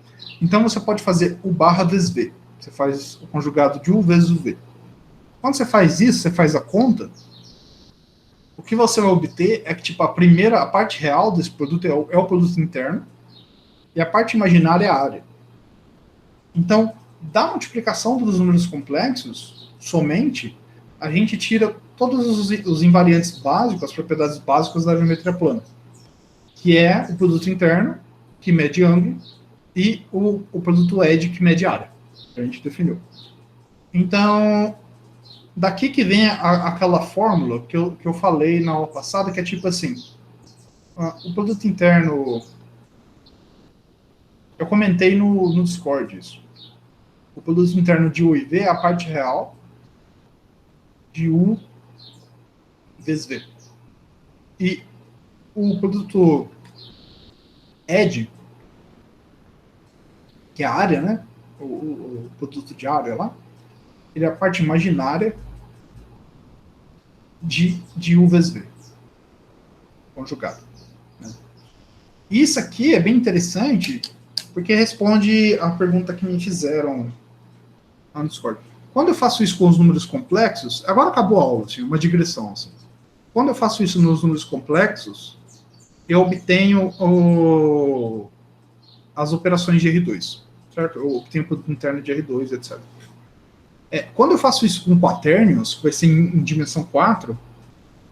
então você pode fazer U barra vezes V. Você faz o conjugado de U vezes o V. Quando você faz isso, você faz a conta, o que você vai obter é que tipo, a parte real desse produto é o produto interno, e a parte imaginária é a área. Então, da multiplicação dos números complexos, somente, a gente tira todos os invariantes básicos, as propriedades básicas da geometria plana, que é o produto interno, que mede ângulo, e o produto edge, que mede área, que a gente definiu. Então, daqui que vem aquela fórmula que eu falei na aula passada, que é tipo assim, o produto interno... Eu comentei no Discord isso. O produto interno de U e V é a parte real de U vezes V. E o produto edge, que é a área, né? O produto de área lá, ele é a parte imaginária de U vezes V. Conjugado. Né? Isso aqui é bem interessante, porque responde a pergunta que me fizeram no Discord. Quando eu faço isso com os números complexos, agora acabou a aula, assim, uma digressão. Assim. Quando eu faço isso nos números complexos, eu obtenho as operações de R2, certo? Eu obtenho o produto interno de R2, etc. Quando eu faço isso com quaternions, que vai ser em dimensão 4,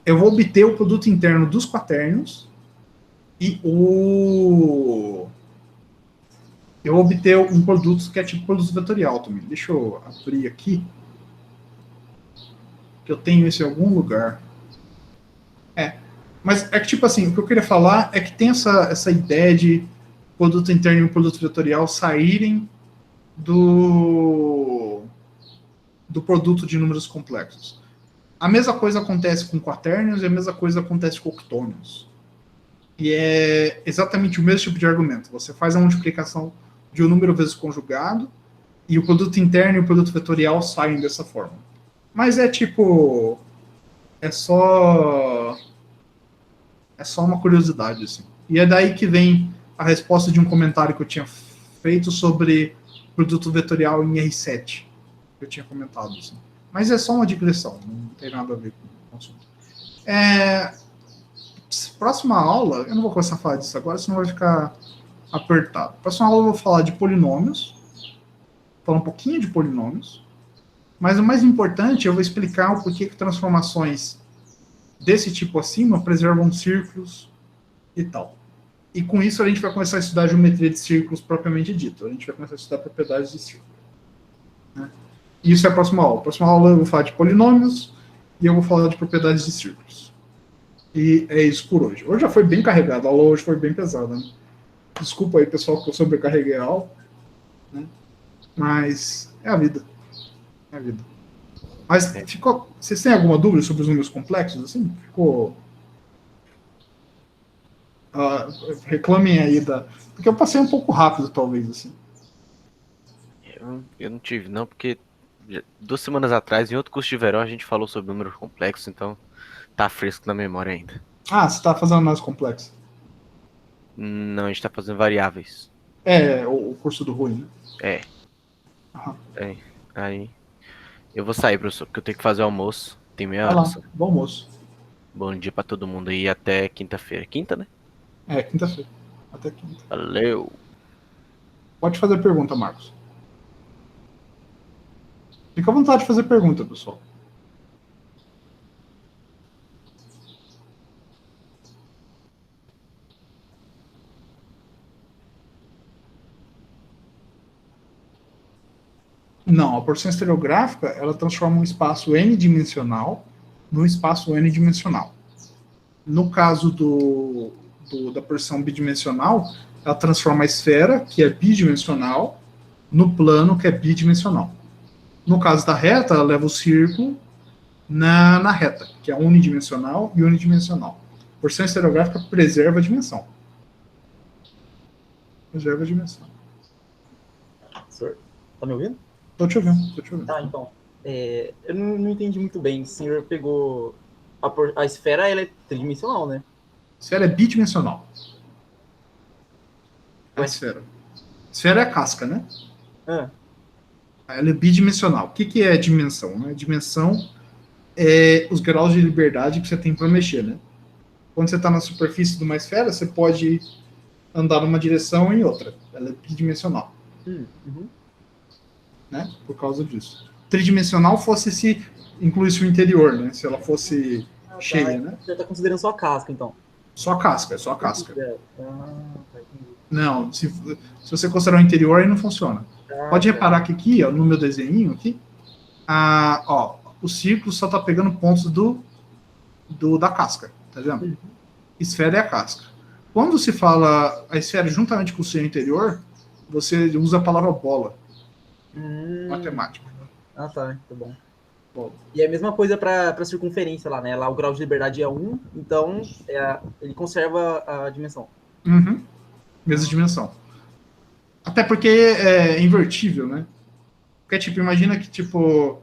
eu vou obter o produto interno dos quaternions e eu vou obter um produto que é tipo produto vetorial também. Deixa eu abrir aqui, que eu tenho isso em algum lugar. Mas é que, tipo assim, o que eu queria falar é que tem essa ideia de produto interno e produto vetorial saírem do produto de números complexos. A mesma coisa acontece com quaternions e a mesma coisa acontece com octônios. E é exatamente o mesmo tipo de argumento. Você faz a multiplicação de um número vezes conjugado e o produto interno e o produto vetorial saem dessa forma. Mas é tipo... É só uma curiosidade, assim. E é daí que vem a resposta de um comentário que eu tinha feito sobre produto vetorial em R7. Que eu tinha comentado, assim. Mas é só uma digressão, não tem nada a ver com o assunto. Próxima aula, eu não vou começar a falar disso agora, senão vai ficar apertado. Próxima aula eu vou falar de polinômios, falar um pouquinho de polinômios, mas o mais importante, eu vou explicar o porquê que transformações desse tipo acima preservam círculos e tal. E com isso a gente vai começar a estudar a geometria de círculos propriamente dito. A gente vai começar a estudar propriedades de círculo. Né? E isso é a próxima aula. A próxima aula eu vou falar de polinômios e eu vou falar de propriedades de círculos. E é isso por hoje. Hoje já foi bem carregado, a aula hoje foi bem pesada. Né? Desculpa aí, pessoal, que eu sobrecarreguei a aula. Né? Mas é a vida. É a vida. Mas ficou. Vocês têm alguma dúvida sobre os números complexos? Assim? Ficou. Reclamem aí da. Porque eu passei um pouco rápido, talvez, assim. Eu não tive, não, porque 2 semanas atrás, em outro curso de verão, a gente falou sobre números complexos, então tá fresco na memória ainda. Ah, você está fazendo mais complexo. Não, a gente tá fazendo variáveis. É, o curso do Rui, né? É. Aham. Aí. Eu vou sair, professor, porque eu tenho que fazer o almoço. Tem meia Vai hora lá, só. bom almoço. Bom dia pra todo mundo aí até quinta-feira. Quinta, né? É, quinta-feira. Até quinta. Valeu! Pode fazer pergunta, Marcos. Fica à vontade de fazer pergunta, pessoal. Não, a porção estereográfica, ela transforma um espaço n-dimensional num espaço n-dimensional. No caso da porção bidimensional, ela transforma a esfera, que é bidimensional, no plano, que é bidimensional. No caso da reta, ela leva o círculo na reta, que é unidimensional e unidimensional. A porção estereográfica preserva a dimensão. Preserva a dimensão. Senhor, tá me ouvindo? Tô te ouvindo, tô te ouvindo. Tá, então. Eu não entendi muito bem. O senhor pegou. A esfera, ela é tridimensional, né? A esfera é bidimensional. A esfera. A esfera é a casca, né? Ela é bidimensional. O que é dimensão? Né? Dimensão é os graus de liberdade que você tem para mexer, né? Quando você está na superfície de uma esfera, você pode andar numa direção ou em outra. Ela é bidimensional. Uhum. Né? Por causa disso. Tridimensional fosse se incluísse o interior, né? Se ela fosse cheia, né? Você está considerando só a casca, então. Só a casca, é só a casca. Tá, entendi. Não, se você considerar o interior, aí não funciona. Pode reparar que aqui, ó, no meu desenho aqui, o círculo só está pegando pontos da casca, tá vendo? Uhum. Esfera é a casca. Quando se fala a esfera juntamente com o seu interior, você usa a palavra bola. Matemática. Ah, tá bom. Bola. E é a mesma coisa para circunferência lá, né? Lá o grau de liberdade é 1, então ele conserva a dimensão. Uhum. Mesma dimensão. Até porque é invertível, né? Porque, tipo, imagina que, tipo,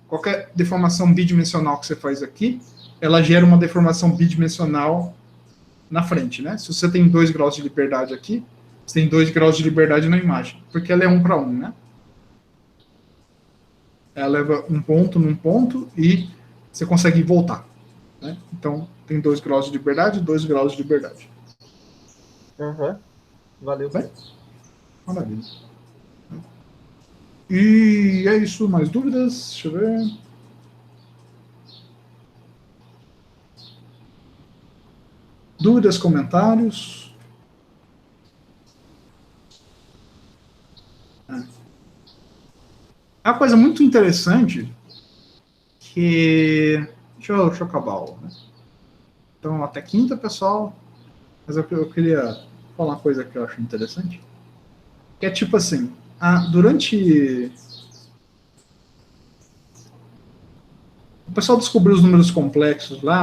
qualquer deformação bidimensional que você faz aqui, ela gera uma deformação bidimensional na frente, né? Se você tem 2 graus de liberdade aqui, você tem 2 graus de liberdade na imagem, porque ela é 1 para 1, né? Ela leva um ponto num ponto e você consegue voltar, né? Então, tem 2 graus de liberdade e 2 graus de liberdade. Uhum. Valeu. Bem? Maravilha. E é isso, mais dúvidas? Deixa eu ver. Dúvidas, comentários? É uma coisa muito interessante que... Deixa eu acabar o... Né? Então, até quinta, pessoal. Mas eu queria falar uma coisa que eu acho interessante. Que é tipo assim, durante... O pessoal descobriu os números complexos lá,